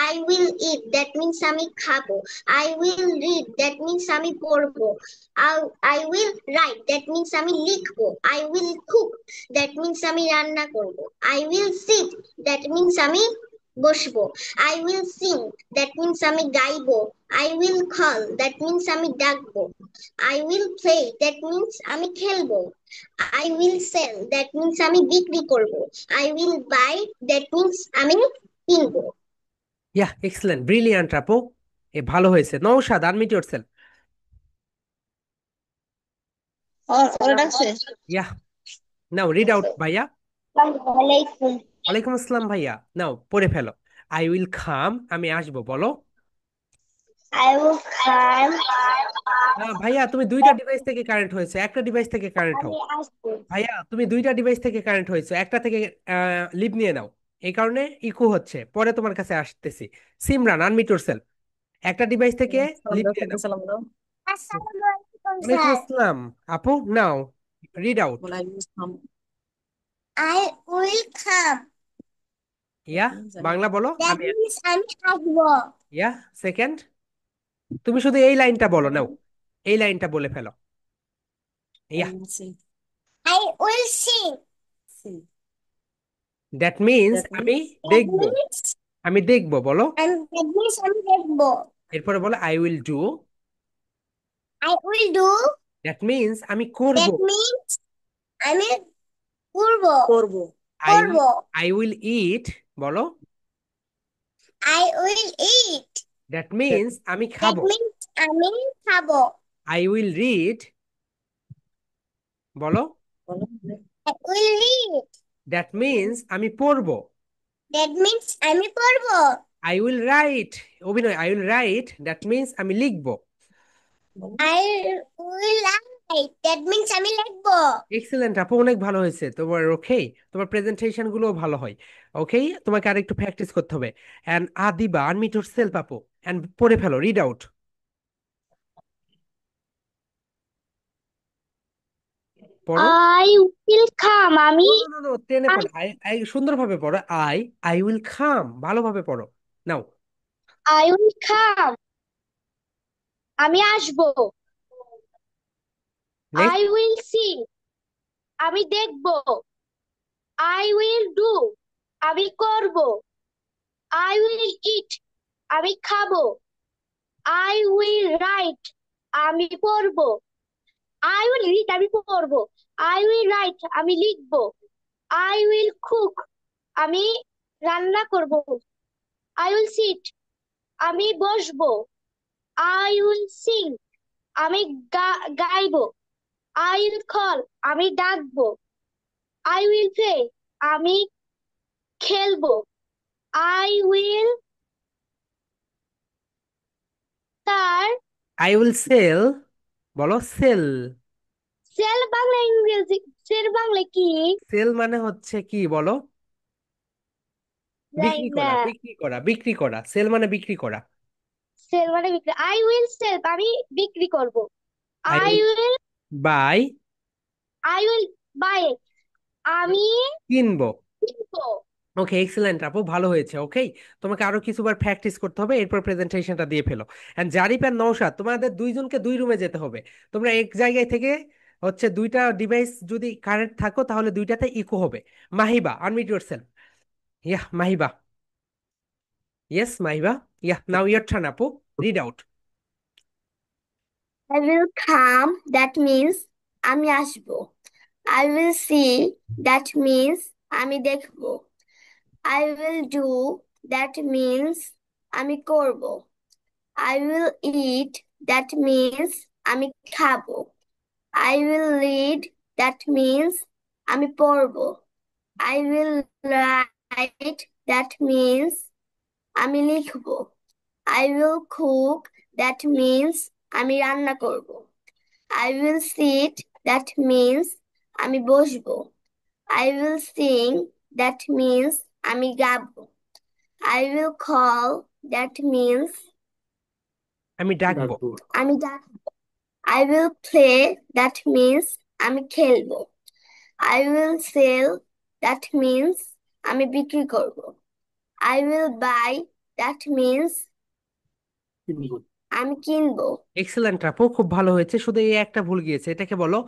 I will eat, that means আমি খাবো। I will read, that means আমি পড়বো। I, I will write, that means আমি লিখবো। I will cook, that means আমি রান্না করবো। I will sit, that means আমি বসবো। I will sing, that means আমি গাইবো। I will call, that means আমি ডাকবো। I will play, that means আমি খেলবো। I will sell, that means আমি বিক্রি করব। I will buy, that means আমি কিনবো। ইয়া এক্সেলেন্ট, ব্রিলিয়ান্ট আপু, এ ভালো হয়েছে। Naushad, unmute yourself. ওরা ডাকছে। ইয়া, নাও রিড আউট ভাইয়া। ওয়ালাইকুম। ওয়ালাইকুম আসসালাম ভাইয়া, নাও পড়ে ফেলো। আই উইল খাম, আমি আসবো, বলো। I will come. ভাইয়া তুমি দুইটা ডিভাইস থেকে কারেন্ট হয়েছে, একটা ডিভাইস থেকে কারেন্ট হও। আমি আসবো। ভাইয়া তুমি দুইটা ডিভাইস থেকে কারেন্ট হয়েছে, একটা থেকে লিভ নিয়ে নাও। এই কারণে ইকো হচ্ছে, পরে তোমার কাছে আসতেছি। Simran, unmute yourself. একটা ডিভাইস থেকে সালাম লিভ দাও, নিয়ে স্যারকে নাও। সালাম দাও। আসসালামু আলাইকুম ওয়ালাইকুম স্যার। আসসালাম। আপু নাও, রিড আউট। বলে I will come. I will come. Yeah, That means আমি বাংলা বলো। That আমি means আমি আসবো। ইয়া, সেকেন্ড, তুমি শুধু এই লাইনটা বলো নাও, এই লাইনটা বলে ফেলো। I yeah, will see. I will sing. See. That means That আমি means That দেখবো। means আমি দেখবো বলো। that means আমি দেখবো। এরপরে বলো I will do. I will do. That means আমি করব। That means আমি করবো। করবো। আই করবো। আই উইল ইট বলো। I will eat. That That means আমি That খাবো। means আমি খাবো। আই উইল রিড বলো। বলো। I will read. That means আমি পড়বো। That means আমি পড়বো। আই উইল রাইট, অভিনয়, I will right, that means আমি লিখবো। বলো। I will write. That means আমি লিখবো। এক্সেলেন্ট আপু, অনেক ভালো হয়েছে তোমার। ওকে, তোমার প্রেজেন্টেশন গুলো ভালো হয়। ওকে, তোমাকে আরেকটু প্র্যাকটিস করতে হবে। এন্ড আদিবা, আনমিউট ইয়োরসেলফ আপু, এন্ড পড়ে ফেলো, রিড আউট। পড়ো। I will come. নো আমি নো নো নো, টেনে পড়ো। আই আই সুন্দরভাবে পড়ো। আই আই উইল খাম, ভালোভাবে পড়ো। নাও, I will come. আমি আসবো। I next. will see. আমি দেখবো। I will do. আমি করবো। I will eat. আমি খাবো। I will write. আমি পড়বো। I will read. আমি পড়বো। I will write. আমি লিখবো। I will cook. আমি রান্না করবো। I will sit. আমি বসবো। I will sing. আমি গাইবো। I will call. আমি ডাকবো। I will play. আমি খেলবো। I will তার আই উইল সেল বলো। সেল, সেল বাংলা ইংরেজি সেল বাংলা কি সেল মানে হচ্ছে কি বলো। জানি বিক্রি না। করা, বিক্রি করা, বিক্রি করা। সেল মানে বিক্রি করা। সেল মানে বিক্রি। আই উইল সেল আমি বিক্রি করব। I I will will buy, I will by আমি কিনবো। কিনবো। ওকে, এক্সেলেন্ট আপু, ভালো হয়েছে। ওকে, তোমাকে আরো কিছুবার প্র্যাকটিস করতে হবে, এরপর প্রেজেন্টেশনটা দিয়ে ফেলো। এন্ড জারিফ এন্ড নওশাদ, তোমাদের দুইজনকে দুই রুমে যেতে হবে। তোমরা এক জায়গায় থেকে হচ্ছে দুইটা ডিভাইস যদি কারেক্ট থাকো তাহলে দুইটাতে ইকো হবে। Mahiba, unmute yourself. Yeah Mahiba, yes Mahiba. Yeah, now your turn আপু, read out. I will come. That means আমি আসবো. I will see. That means আমি দেখবো. I will do. That means আমি করবো. I will eat. That means আমি খাবো. I will read. That means আমি পড়বো. I will write. That means আমি লিখবো. I will cook. That means আমি রান্না করব. I will sit. That means আমি বসবো. I will sing. That means আমি গাবো. I will call. That means আমি ডাকবো। আমি ডাকবো. I will play. That means আমি খেলবো. I will sell. That means আমি বিক্রি করব. I will buy. That means আমি কিনবো. এক্সেলেন্ট আপু, খুব ভালো হয়েছে, শুধু এই একটা ভুল গিয়েছে, এটাকে বলো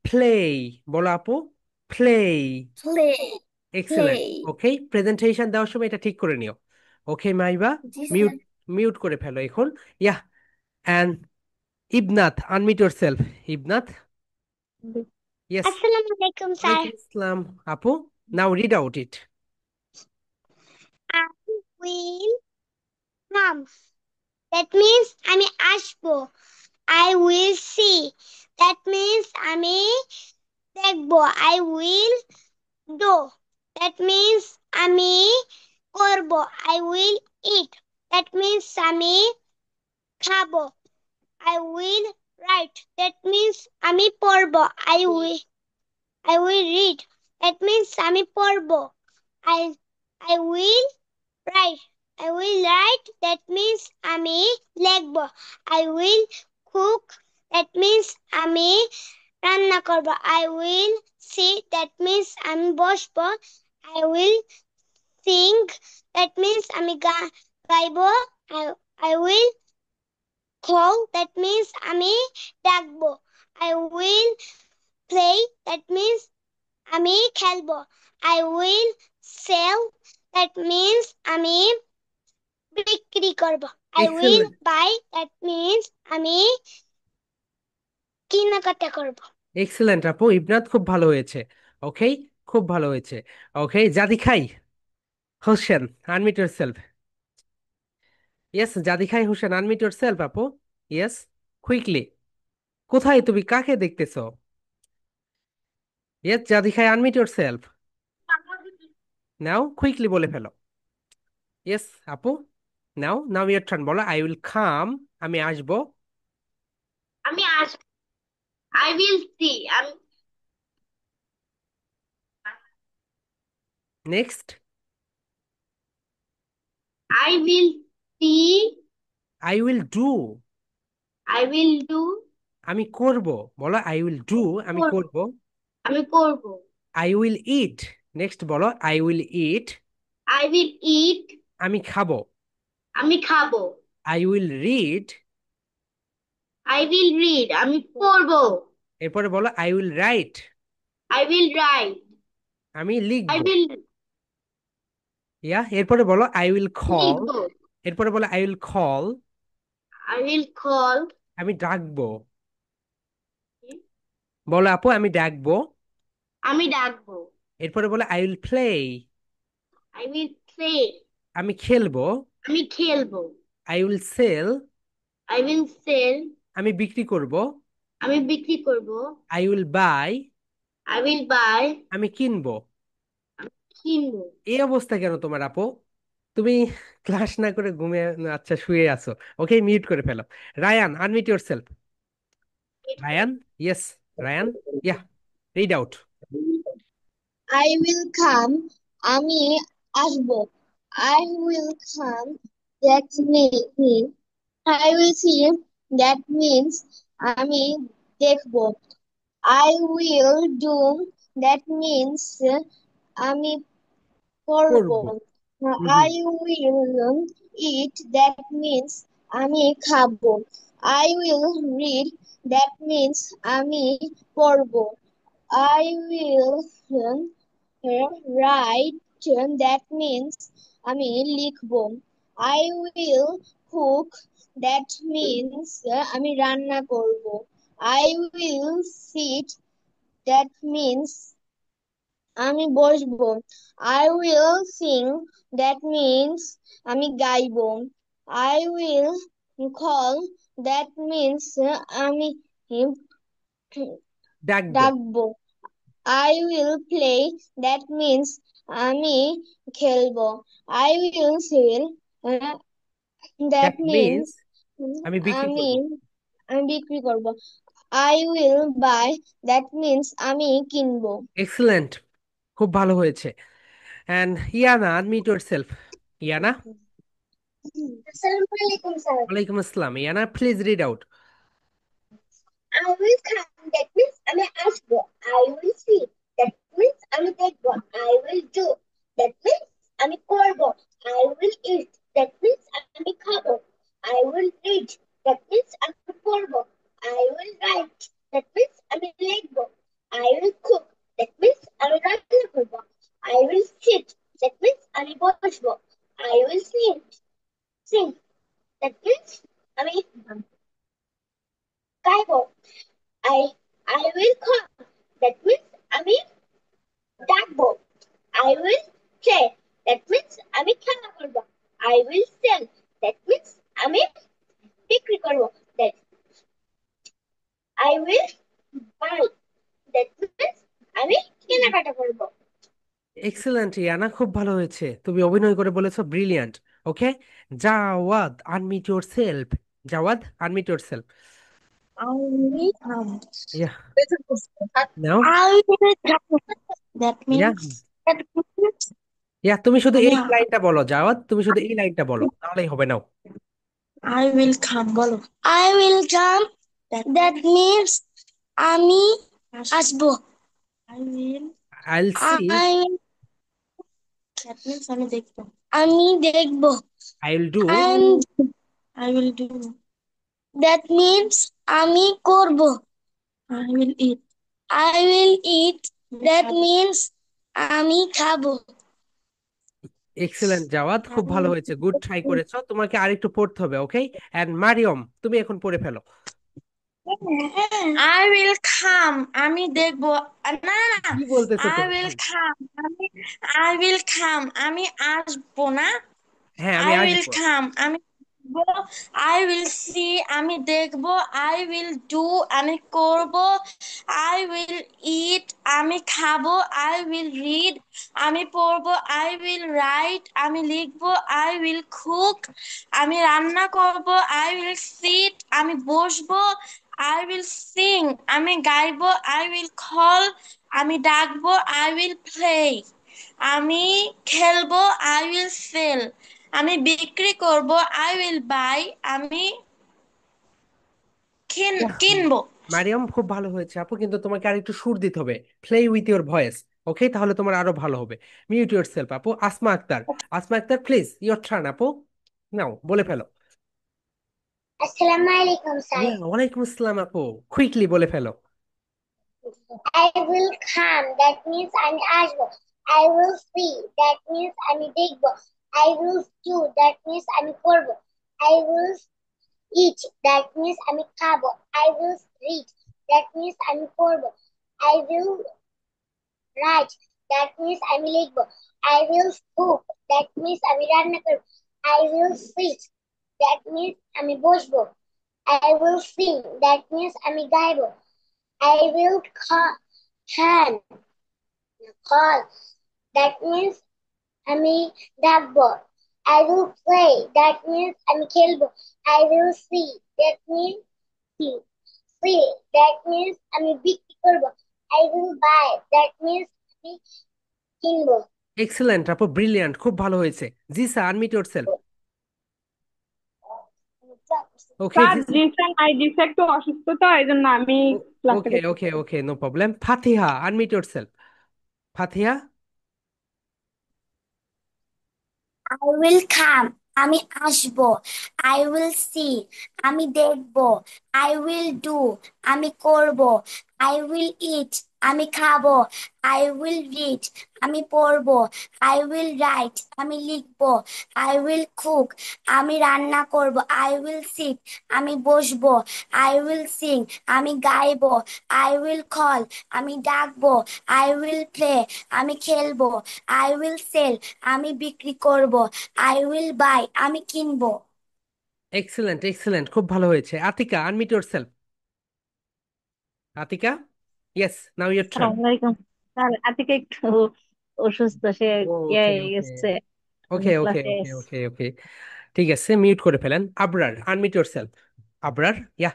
প্লেই। বলো আপু, প্লেই। Play. এক্সেলেন্ট। Play. ওকে, প্রেজেন্টেশন দেওয়ার সময় এটা ঠিক করে নিও। ওকে মাইবা, জি মিউট, স্যার. মিউট করে ফেলো এখন। ইয়া, অ্যান্ড ইবনাথ, আনমিউট ইয়োরসেলফ। ইবনাথ, ইয়েস। আসসালামু আলাইকুম স্যার। ওয়ালাইকুম আসসালাম আপু, now read out it. I will come. That means আমি আসবো। I will see. That means আমি দেখবো। I will do. That means আমি করবো। I will eat. That means আমি খাবো। I will write. That means আমি পড়বো। I will read. That means আমি পড়বো। I I will write. I will write. That means আমি লিখবো। I will cook. That means আমি রান্না করব। I will sit. That means আমি বসবো। I will sing. That means আমি গাইবো। I I will call. That means আমি ডাকবো। I will play. That means আমি খেলবো। I will sell. That means আমি বিক্রি করব। I will excellent, buy. That means আমি কেনাকাটা করব। এক্সেলেন্ট আপু, ইবনাত খুব ভালো হয়েছে। ওকে, খুব ভালো হয়েছে। ওকে, জাদি খাই হোসেন, আনমিউট ইয়োরসেলফ। ইয়েস, জাদি খাই হোসেন, আনমিউট ইয়োরসেলফ আপু। Yes, quickly. কোথায় তুমি, কাকে দেখতেছো? ইয়েস, জাদি খাই, আনমিউট ইয়োরসেলফ নাও, কুইকলি বলে ফেলো। ইয়েস আপু, নাও নাও ইয়োর টার্ন, বলো আই উইল কাম, আমি আসবো। আমি আস I will see. Next, I will see. I will do, I will do. আমি করব। বলো আই উইল ডু, আমি করব। করব। আমি করব। আই উইল ইট, নেক্সট বলো I will it, I will eat. আমি খাবো। আমি খাবো। I will read, I will read. আমি পড়ব। এরপরে বলো I will right, I will write. আমি I লিখবো। will ইয়া, এরপরে বলো আই উইল কল, লিখব। এরপরে বলো I will call, I will call. আমি ডাকবো। বলো আপু, আমি ডাকবো। আমি ডাকবো। এরপরে বলো I will play, I will play. আমি খেলবো। আমি খেলবো। I will sell, I will sell. আমি বিক্রি করব। আমি বিক্রি করব। I will buy, I will buy. আমি কিনবো। কিনবো। এই অবস্থা কেন তোমার আপু? তুমি ক্লাস না করে ঘুমিয়ে, আচ্ছা শুয়ে আছো। ওকে, মিউট করে ফেলো। Rayan, unmute yourself. Rayan, yes, Rayan, yeah, read out. I will come. আমি আসবো। I will come. That means I will see. That means আমি দেখবো। I will do. That means আমি করবো। করবো। হুম হুম। I will eat. That means আমি খাবো। I will read. That means আমি পড়বো। I will write. That means আমি লিখবো। I will cook. That means আমি রান্না করব। I will sit. That means আমি বসবো। I will sing. That means আমি গাইবো। I will call. That means আমি ডাকবো। ডাকবো। I will play. That means আমি খেলবো। I will sell. uh, That that means means, আমি বিক্রি আমি করব। আমি বিক্রি করব। I will buy. That means আমি কিনবো। এক্সেলেন্ট, খুব ভালো হয়েছে। And Iyana, unmute yourself. Iyana, আসসালামু আলাইকুম স্যার। ওয়ালাইকুম আসসালাম। Iyana, please read out. I will come. That means আমি আসবো। I will see. That means আমি দেখবো। I will do. That means আমি করবো। I will eat. That means আমি খাবো। I will read. That means আমি পড়বো। I will write. That means আমি লিখবো। I will cook. That means আমি রান্না করবো। I will sit. That means আমি বসবো। I will sing. Sing. That means আমি গাইবো। I I will call. That means আমি ডাকবো। I will play. That means আমি খেলা করব। I will sell. That means আমি বিক্রি করব। That I will buy. That means আমি কেনাকাটা করব। এক্সেলেন্ট ইয়ানা, খুব ভালো হয়েছে। তুমি অভিনয় করে বলেছো, brilliant. Okay, Jawad, unmute yourself. Jawad, unmute yourself. I will come. Yeah, now. I will come. That Yeah, means that means yeah, তুমি শুধু আমি এই লাইনটা বলো জাওয়াদ, তুমি শুধু এই লাইনটা বলো তাহলেই হবে। নাও। I will come বলো I will come that means আমি আসবো I will I'll see, I that means আমি দেখবো আমি দেখবো I'll do, and I will do that means আমি করব I will eat I will eat that means আমি খাবো এক্সেলেন্ট জাওয়াদ, খুব ভালো হয়েছে, গুড ট্রাই করেছো, তোমাকে আরেকটু পড়তে হবে, ওকে। এন্ড মারিয়ম, তুমি এখন পড়ে ফেলো। I will come আমি দেখবো না না কি বলতেছো I তুমি? will come আমি I will come আমি আসবো না হ্যাঁ, আমি I will আসবো। come আমি দেখবো I will see আমি দেখবো I will do আমি করব I will eat আমি খাবো I will read আমি পড়বো I will write আমি লিখবো I will cook আমি রান্না করব I will sit আমি বসবো I will sing আমি গাইবো I will call আমি ডাকবো I will play আমি খেলবো I will sell আমি বিক্রি করব I will buy আমি ইয়াহ, কিনবো মারিয়ম খুব ভালো হয়েছে আপু, কিন্তু তোমাকে আরেকটু সুর দিতে হবে, play with your voice, okay, তাহলে তোমার আরো ভালো হবে। মিউট ইউর সেলফ আপু। Asma Akter, Asma Akter please, your turn আপু, নাও বলে ফেলো। Assalamu alaikum, ইয়া, sir. ওয়ালাইকুম আসসালাম আপু, কুইকলি বলে ফেলো। I will come. That means I'm Ashbo. I will see. That means I'm Digbo. I will do. That means I'm Corbo. I will eat. That means I'm Cabo. I will read. That means I'm Corbo. I will write. That means I'm Ligbo. I will cook. That means I'm Ranakar. I will sit. That means I'm Boshbo. I will sing. That means I'm Gaibo. I will can call. That means আমি ডাকবো. I will play. That means আমি খেলবো. I will see. That means see. See. That means আমি বিক্রি করবো. I will buy. That means আমি কিনবো। এক্সেলেন্ট আপু, ব্রিলিয়ান্ট, খুব ভালো হয়েছে। Jisa, unmute yourself. Okay sir Jisa. Jisan আইডিসে একটু অসুস্থ তো এই জন্য আমি ক্লাসটা ওকে ওকে করতেছি okay, no problem. Fatiha, unmute yourself. Fatiha. I will come. আমি আসবো। I will see. আমি দেখবো। I will do. আমি করবো। I will eat. আমি খাবো। I will read. আমি পড়বো। I will write. আমি লিখবো। I will cook. আমি রান্না করব। I will sit. আমি বসবো। I will sing. আমি গাইবো। I will call. আমি ডাকবো। I will play. আমি খেলবো। I will sell. আমি বিক্রি করব। I will buy. আমি কিনবো। এক্সেলেন্ট এক্সেলেন্ট, খুব ভালো হয়েছে। Atika, unmute yourself. Atika, yes, now your turn. আসসালামু আলাইকুম স্যার, আতিক একটু অসুস্থ, সে ইয়ে ওকে হয়ে ওকে গেছে ওকে ওকে ক্লাসে। ওকে ওকে ওকে, ঠিক আছে, মিউট করে ফেলেন। Abrar, unmute yourself. Abrar, yeah.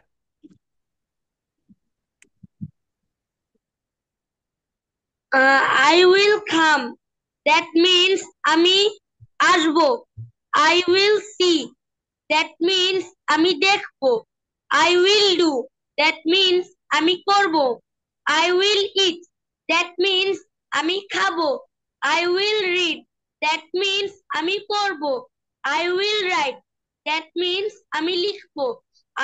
I will come that means আমি আসবো I will see that means আমি দেখবো I will do that means আমি করবো I will eat that means আমি খাবো I will read that means আমি পড়বো I will write that means আমি লিখবো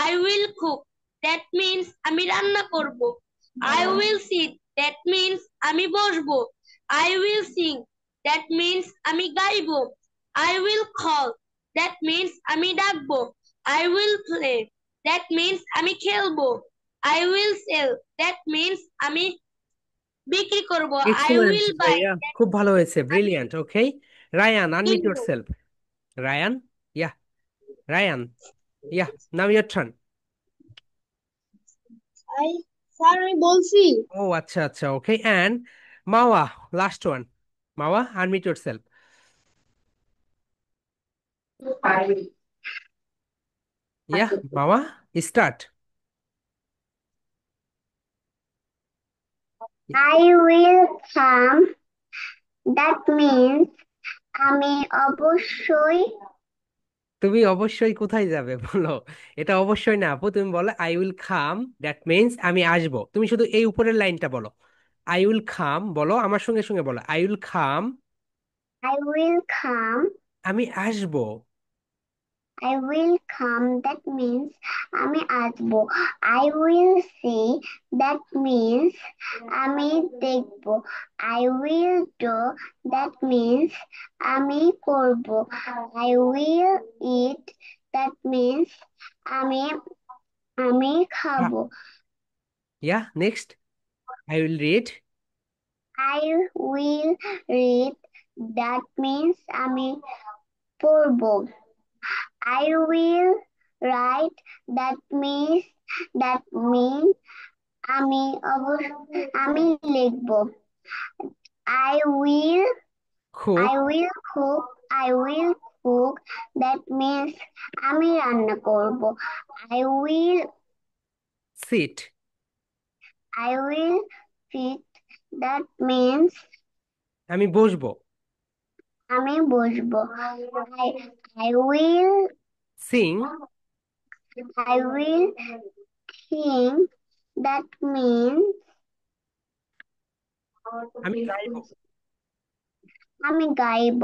I will cook that means আমি রান্না করবো I will sit that means আমি বসবো I will sing that means আমি গাইবো I will call that means আমি ডাকবো I will play that means আমি খেলবো I will sell that means আমি বিক্রি করব I এক্সেলেন্ট will buy ভাইয়া, that খুব ভালো হয়েছে, আমি ব্রিলিয়ান্ট। ওকে, রায়ান, আনমিউট কিনবো yourself. Rayan, yeah, Rayan, yeah, now your turn. I sir আমি বলছি ও আচ্ছা আচ্ছা, okay, and Mawa, last one. Mawa, unmute yourself. Yeah মামা, start. I will come. That means আমি অবশ্যই তুমি অবশ্যই কোথায় যাবে বলো? এটা অবশ্যই না আপু, তুমি বলো I will come, that means আমি আসবো। তুমি শুধু এই উপরের লাইনটা বলো, আই উইল খাম বলো আমার সঙ্গে সঙ্গে বলো, আই উইল খাম, I will come. আমি আসবো। I will come. That means আমি আসবো। I will see. That means আমি দেখবো। I will do. That means আমি করবো। I will eat. That means আমি আমি খাবো। Yeah next, I will read. I will read. That means আমি পড়বো। I will write. That means আমি আমি লিখবো। I will খুব। I will cook. I will cook. That means আমি রান্না করব। I will sit. I will sit. That means আমি বসবো। আমি বসবো। I will Singh. I will sing. That means আমি গাইবো। আমি গাইব।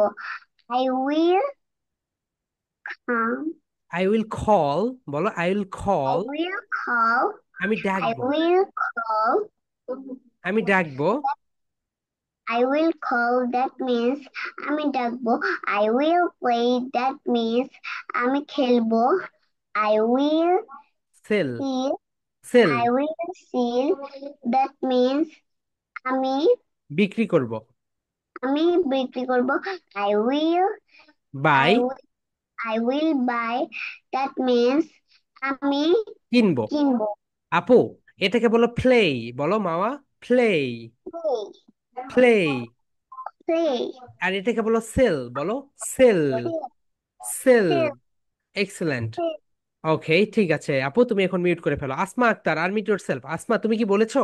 I will come. I will call বলো, I will I call, will call. আমি I ডাকবো। will call. আমি ডাকবো। I will call. That means আমি ডাকবো। I will play. That means আমি খেলবো। I will sell. see. Sell I will see. That means আমি বিক্রি করব। আমি বিক্রি করব। I will I buy will I will buy. That means আমি কিনবো। কিনবো। আপু, এটাকে বলো প্লেই, বলো মামা, প্লেই। Play. প্লেই। Play. আর এটাকে বলো সেল, বলো sell. Sell. Play. Excellent. Okay, ঠিক আছে আপু, তুমি এখন মিউট করে ফেলো। Asma Akter, unmute yourself. আসমা, তুমি কি বলেছো?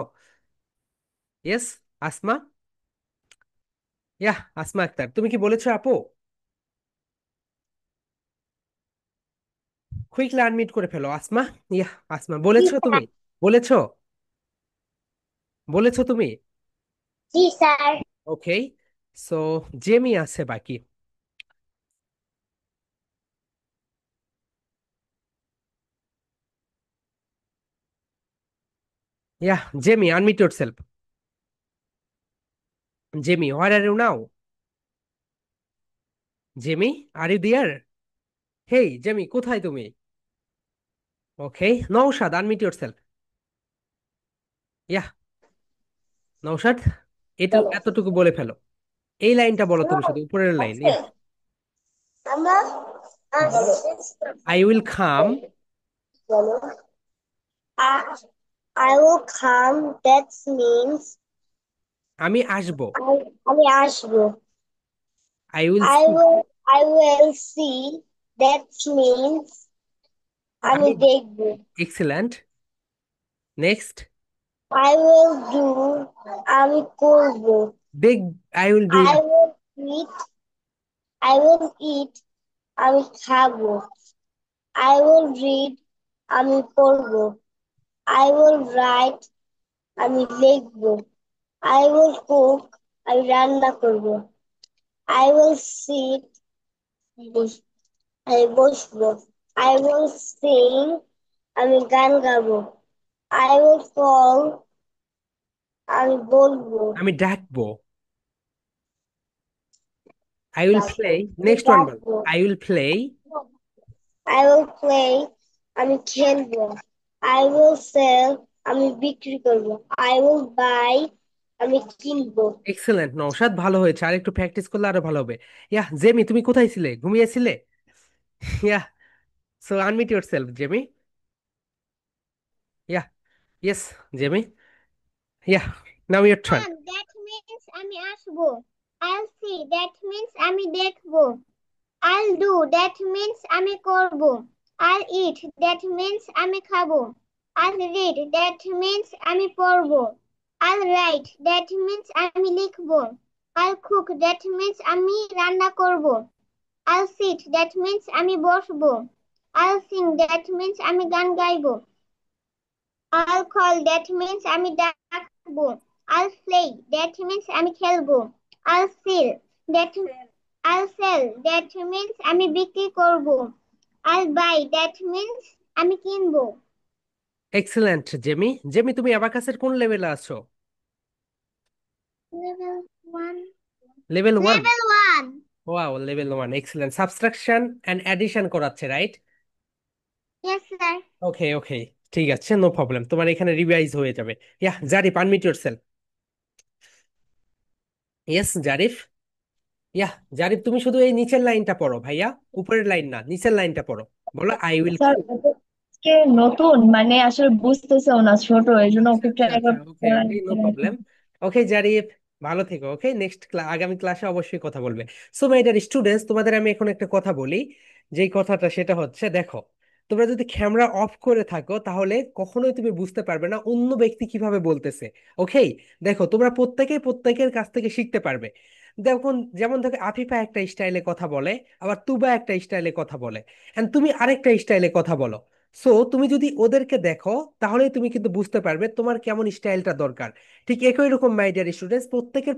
ইয়েস, আসমা। ইয়াহ, আসমা আক্তার, তুমি কি বলেছো আপু? কুইকলি আনমিউট করে ফেলো আসমা। ইয়াহ, আসমা বলেছো তুমি? বলেছো? বলেছো তুমি? জি স্যার। ওকে, সো জেমি আছে বাকি। Yeah, Jamie, unmute yourself. Jamie, where are you now? Jamie, are you there? Hey Jamie, কোথায় তুমি? Okay, Naushad, unmute yourself. Yeah, Naushad, এতটুকু বলে ফেলো। এই লাইনটা বলো তুমি, শুধু উপরের লাইন। ইয়াহ, আমরা আই উইল খাম। I, I will come. That means আমি আসবো। আমি আসবো। I will I see. will I will see. That means আমি আমি, দেখবো। Excellent. Next, I will do. আমি করবো। দেখ, I will do. I will eat. I will eat. আমি খাবো। I will read. আমি পড়বো। I will write. আমি লিখবো। I will cook. আমি রান্না করবো। I will sit. আমি বসবো। I will sing. আমি গান গাবো। I will call. আমি বলবো। আমি ডাকবো। I will play. আমি নেক্সট ওয়ান বল, ডাকবো। I will play. I will play. আমি খেলবো। I will sell. আমি বিক্রি করবো। I will buy. আমি কিনবো। এক্সেলেন্ট নৌশাদ, ভালো হয়েছে, আর একটু প্র্যাকটিস করলে আরো ভালো হবে। ইয়াহ, জেমি, তুমি কোথায় ছিলে? ঘুমিয়েছিলে? Yeah, so unmute yourself Jamie. Yeah, yes Jamie. Yeah, now your turn. Come, that means আমি আসবো। I'll see. That means আমি দেখবো। I'll do. That means আমি করবো। I'll eat, that means আমি খাবো। I'll read, that means আমি পড়বো। I'll write, that means আমি লিখবো। I'll cook, that means আমি রান্না করবো। I'll sit, that means আমি বসবো। I'll sing, that means আমি গান গাইবো। I'll call, that means আমি ডাকবো। I'll play, that means আমি খেলবো। I'll sell, that I'll sell, that means আমি বিক্রি করব। I'll buy, that means আমি কিনবো। Excellent Jamie. জেমি, তুমি অ্যাবাকাসের কোন লেভেলে আছো? Level 1, level one? level 1। Wow, level one, excellent. Subtraction and addition করাচ্ছে, right? Yes sir। Okay okay, ঠিক আছে, নো প্রবলেম, তোমার এখানে রিভাইজ হয়ে যাবে। Yeah Zarif, unmute yourself. Yes Zarif. Yeah Zarif, তুমি শুধু এই নিচের লাইনটা পড়ো ভাইয়া, উপরের লাইন না, নিচের লাইনটা পড়ো। বলো আই উইল। স্যার আজকে নতুন মানে আসলে বুঝতেছেও না, ছোট, এই জন্য আচ্ছা ওকে একটু আচ্ছা আচ্ছা, একবার ওকে ওকে, নো প্রবলেম। ওকে জারিফ, ভালো থেকো। ওকে, নেক্সট আগামী ক্লাসে অবশ্যই কথা বলবে। সো মাই ডিয়ার স্টুডেন্টস, তোমাদের আমি এখন একটা কথা বলি। যেই কথাটা সেটা হচ্ছে, দেখো, তোমরা যদি ক্যামেরা অফ করে থাকো তাহলে কখনোই তুমি বুঝতে পারবে না অন্য ব্যক্তি কিভাবে বলতেছে। ওকে, দেখো, তোমরা প্রত্যেকেই প্রত্যেকের কাছ থেকে শিখতে পারবে। দেখুন, যেমন দেখো, আফিফা একটা স্টাইলে কথা বলে, আবার তুবা একটা স্টাইলে কথা বলে, এন্ড তুমি আরেকটা স্টাইলে কথা বলো। সো তুমি যদি ওদেরকে দেখো তাহলে তুমি কিন্তু বুঝতে পারবে তোমার কেমন স্টাইলটা দরকার। ঠিক একই রকম মাই ডিয়ার স্টুডেন্টস,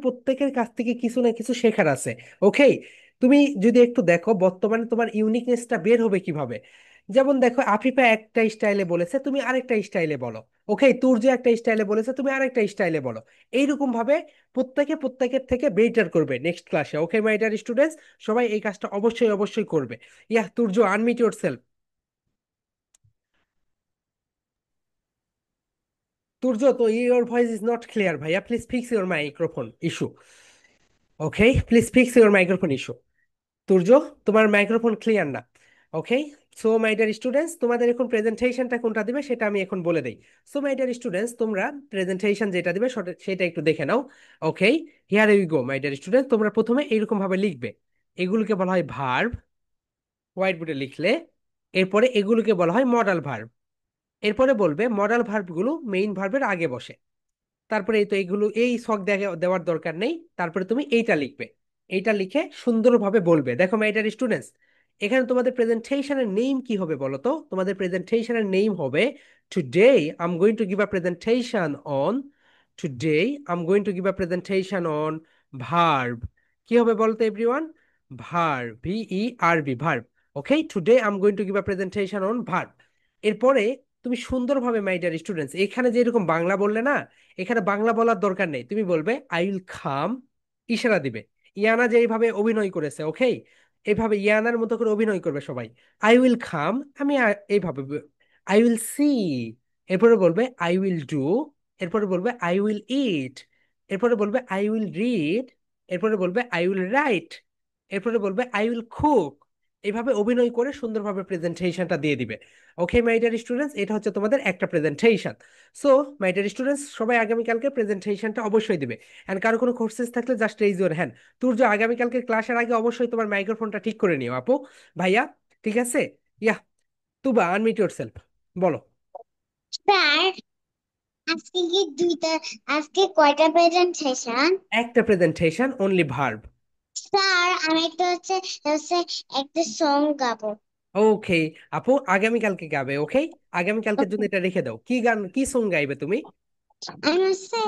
প্রত্যেকের কাছ থেকে কিছু না কিছু শেখার আছে। ওকে, তুমি যদি একটু দেখো বর্তমানে তোমার ইউনিকনেসটা বের হবে কিভাবে। যেমন দেখো, আফিফা একটা স্টাইলে বলেছে, তুমি আরেকটা স্টাইলে বলো। ওকে, তুর্য একটা স্টাইলে বলেছে, তুমি আরেকটা স্টাইলে বলো। এইরকম ভাবে প্রত্যেকের থেকে বেটার করবে নেক্সট ক্লাসে। ওকে মাই ডিয়ার স্টুডেন্টস, সবাই এই কাজটা অবশ্যই অবশ্যই করবে। Yeah Turjo, unmute yourself. Turjo, তো your voice is not clear ভাইয়া, please fix your microphone issue. Okay, please fix your microphone issue. Turjo, তোমার মাইক্রোফোন ক্লিয়ার না। Okay, so my dear students, তোমাদের এখন প্রেজেন্টেশনটা কোনটা দিবে সেটা আমি এখন বলে দেই। সো মাই ডিয়ার স্টুডেন্টস, তোমরা প্রেজেন্টেশন যেটা দিবে সেটা একটু দেখে নাও। Okay, here we go my dear students, তোমরা প্রথমে এইরকম ভাবে লিখবে। এগুলোকে বলা হয় ভার্ব, হোয়াইট বোর্ডে লিখলে। এরপরে এগুলোকে বলা হয় মডাল ভার্ব। এরপরে বলবে মডাল ভার্বগুলো মেইন ভার্বের আগে বসে। তারপরে এই তো এইগুলো, এই ছক দেওয়ার দরকার নেই। তারপরে তুমি এইটা লিখবে। এইটা লিখে সুন্দরভাবে বলবে। দেখো মাই ডিয়ার স্টুডেন্টস, এখানে তোমাদের প্রেজেন্টেশনের নেম কি হবে বলো তো? তোমাদের প্রেজেন্টেশনের নেম হবে today I am going to give a presentation on, today I am going to give a presentation on verb. কি হবে বলো তো everyone? Verb, VERB, verb. Okay, today I am going to give a presentation on verb. এরপরে তুমি সুন্দরভাবে মাই ডিয়ার স্টুডেন্টস, এখানে যেরকম বাংলা বললে না, এখানে বাংলা বলার দরকার নেই। তুমি বলবে আই উইল খাম, ইশারা দিবে। ইয়ানা যে এইভাবে অভিনয় করেছে, ওকে, এইভাবে ইয়ানার মতো করে অভিনয় করবে সবাই। আই উইল খাম, আমি এইভাবে আই উইল সি, এরপরে বলবে আই উইল ডু, এরপরে বলবে আই উইল ইট, এরপরে বলবে আই উইল রিড, এরপরে বলবে আই উইল রাইট, এরপরে বলবে আই উইল কুক। এইভাবে অভিনয় করে সুন্দরভাবে প্রেজেন্টেশনটা দিয়ে দিবে। ওকে মাই ডিয়ার স্টুডেন্টস, এটা হচ্ছে তোমাদের একটা presentation. So my dear students, সবাই আগামীকালকে প্রেজেন্টেশনটা অবশ্যই দিবে। এন্ড কারো কোনো কোর্সেস থাকলে just raise your hand. Turjo, আগামীকালকে ক্লাসের আগে অবশ্যই তোমার মাইক্রোফোনটা ঠিক করে নিও আপু, ভাইয়া, ঠিক আছে? ইয়া তুবা, আনমিউট ইয়োরসেলফ, বলো। স্যার, আজকে কি দুইটা, আজকে কয়টা প্রেজেন্টেশন? একটা প্রেজেন্টেশন, অনলি ভার্ব। স্যার, আমি একটা হচ্ছে হচ্ছে একটা সং গাবো। ওকে আপু, আগামীকালকে গাবে। ওকে, আগামীকালকের জন্য এটা রেখে দাও। কি গান, কি সং গাইবে তুমি? আমি হচ্ছে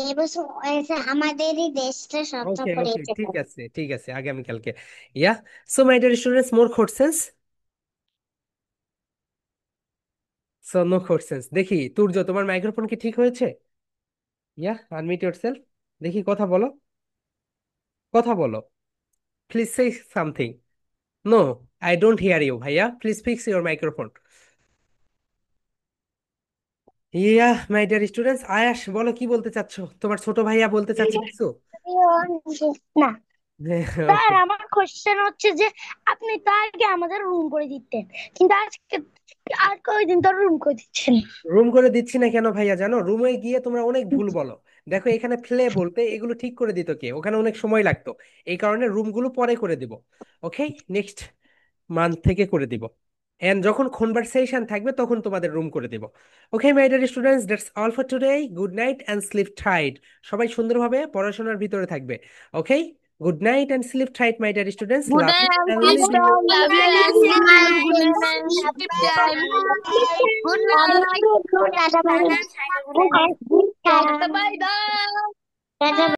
এবছর হয়েছে আমাদেরই দেশটা শব্দ ওকে করে ওকে, এটা ঠিক করবো। আছে ঠিক আছে, আগামীকালকে। Yeah, so my dear students, more questions? So no questions. দেখি তুর্য, তোমার মাইক্রোফোন কি ঠিক হয়েছে? ইয়া, আনমিউট ইয়োরসেলফ, দেখি, কথা বলো, কথা বলো, please say something. No, I don't hear you ভাইয়া, please fix your microphone. Yeah my dear students, Ayas বলো, কি বলতে চাচ্ছো? তোমার ছোট ভাইয়া বলতে চাচ্ছে কিছু? না স্যার, ওকে, আমার কোশ্চেন হচ্ছে যে আপনি তো আগে আমাদের রুম করে দিতেন, কিন্তু আজকে আর কয়দিন তো রুম করে দিচ্ছেন না। রুম করে দিচ্ছি না কেন ভাইয়া জানো? রুমে গিয়ে তোমরা অনেক ভুল বলো। দেখো, এখানে ফ্লে বলতে এগুলো ঠিক করে দিত কে? ওখানে অনেক সময় লাগতো। এই কারণে রুমগুলো পরে করে দিব। ওকে, নেক্সট মান্থ থেকে করে দিব। এন্ড যখন কনভারসেশন থাকবে তখন তোমাদের রুম করে দেব। Okay my dear students, that's all for today. Good night and sleep tight. সবাই সুন্দরভাবে পড়াশোনার ভিতরে থাকবে। Okay, good night and sleep tight my dear students, Good love night you and and sleep live you. time. Love you and sleep good. Good and night and sleep sleep time. Good Good night. night. Good night. Good night. Good night. Bye bye. Good night.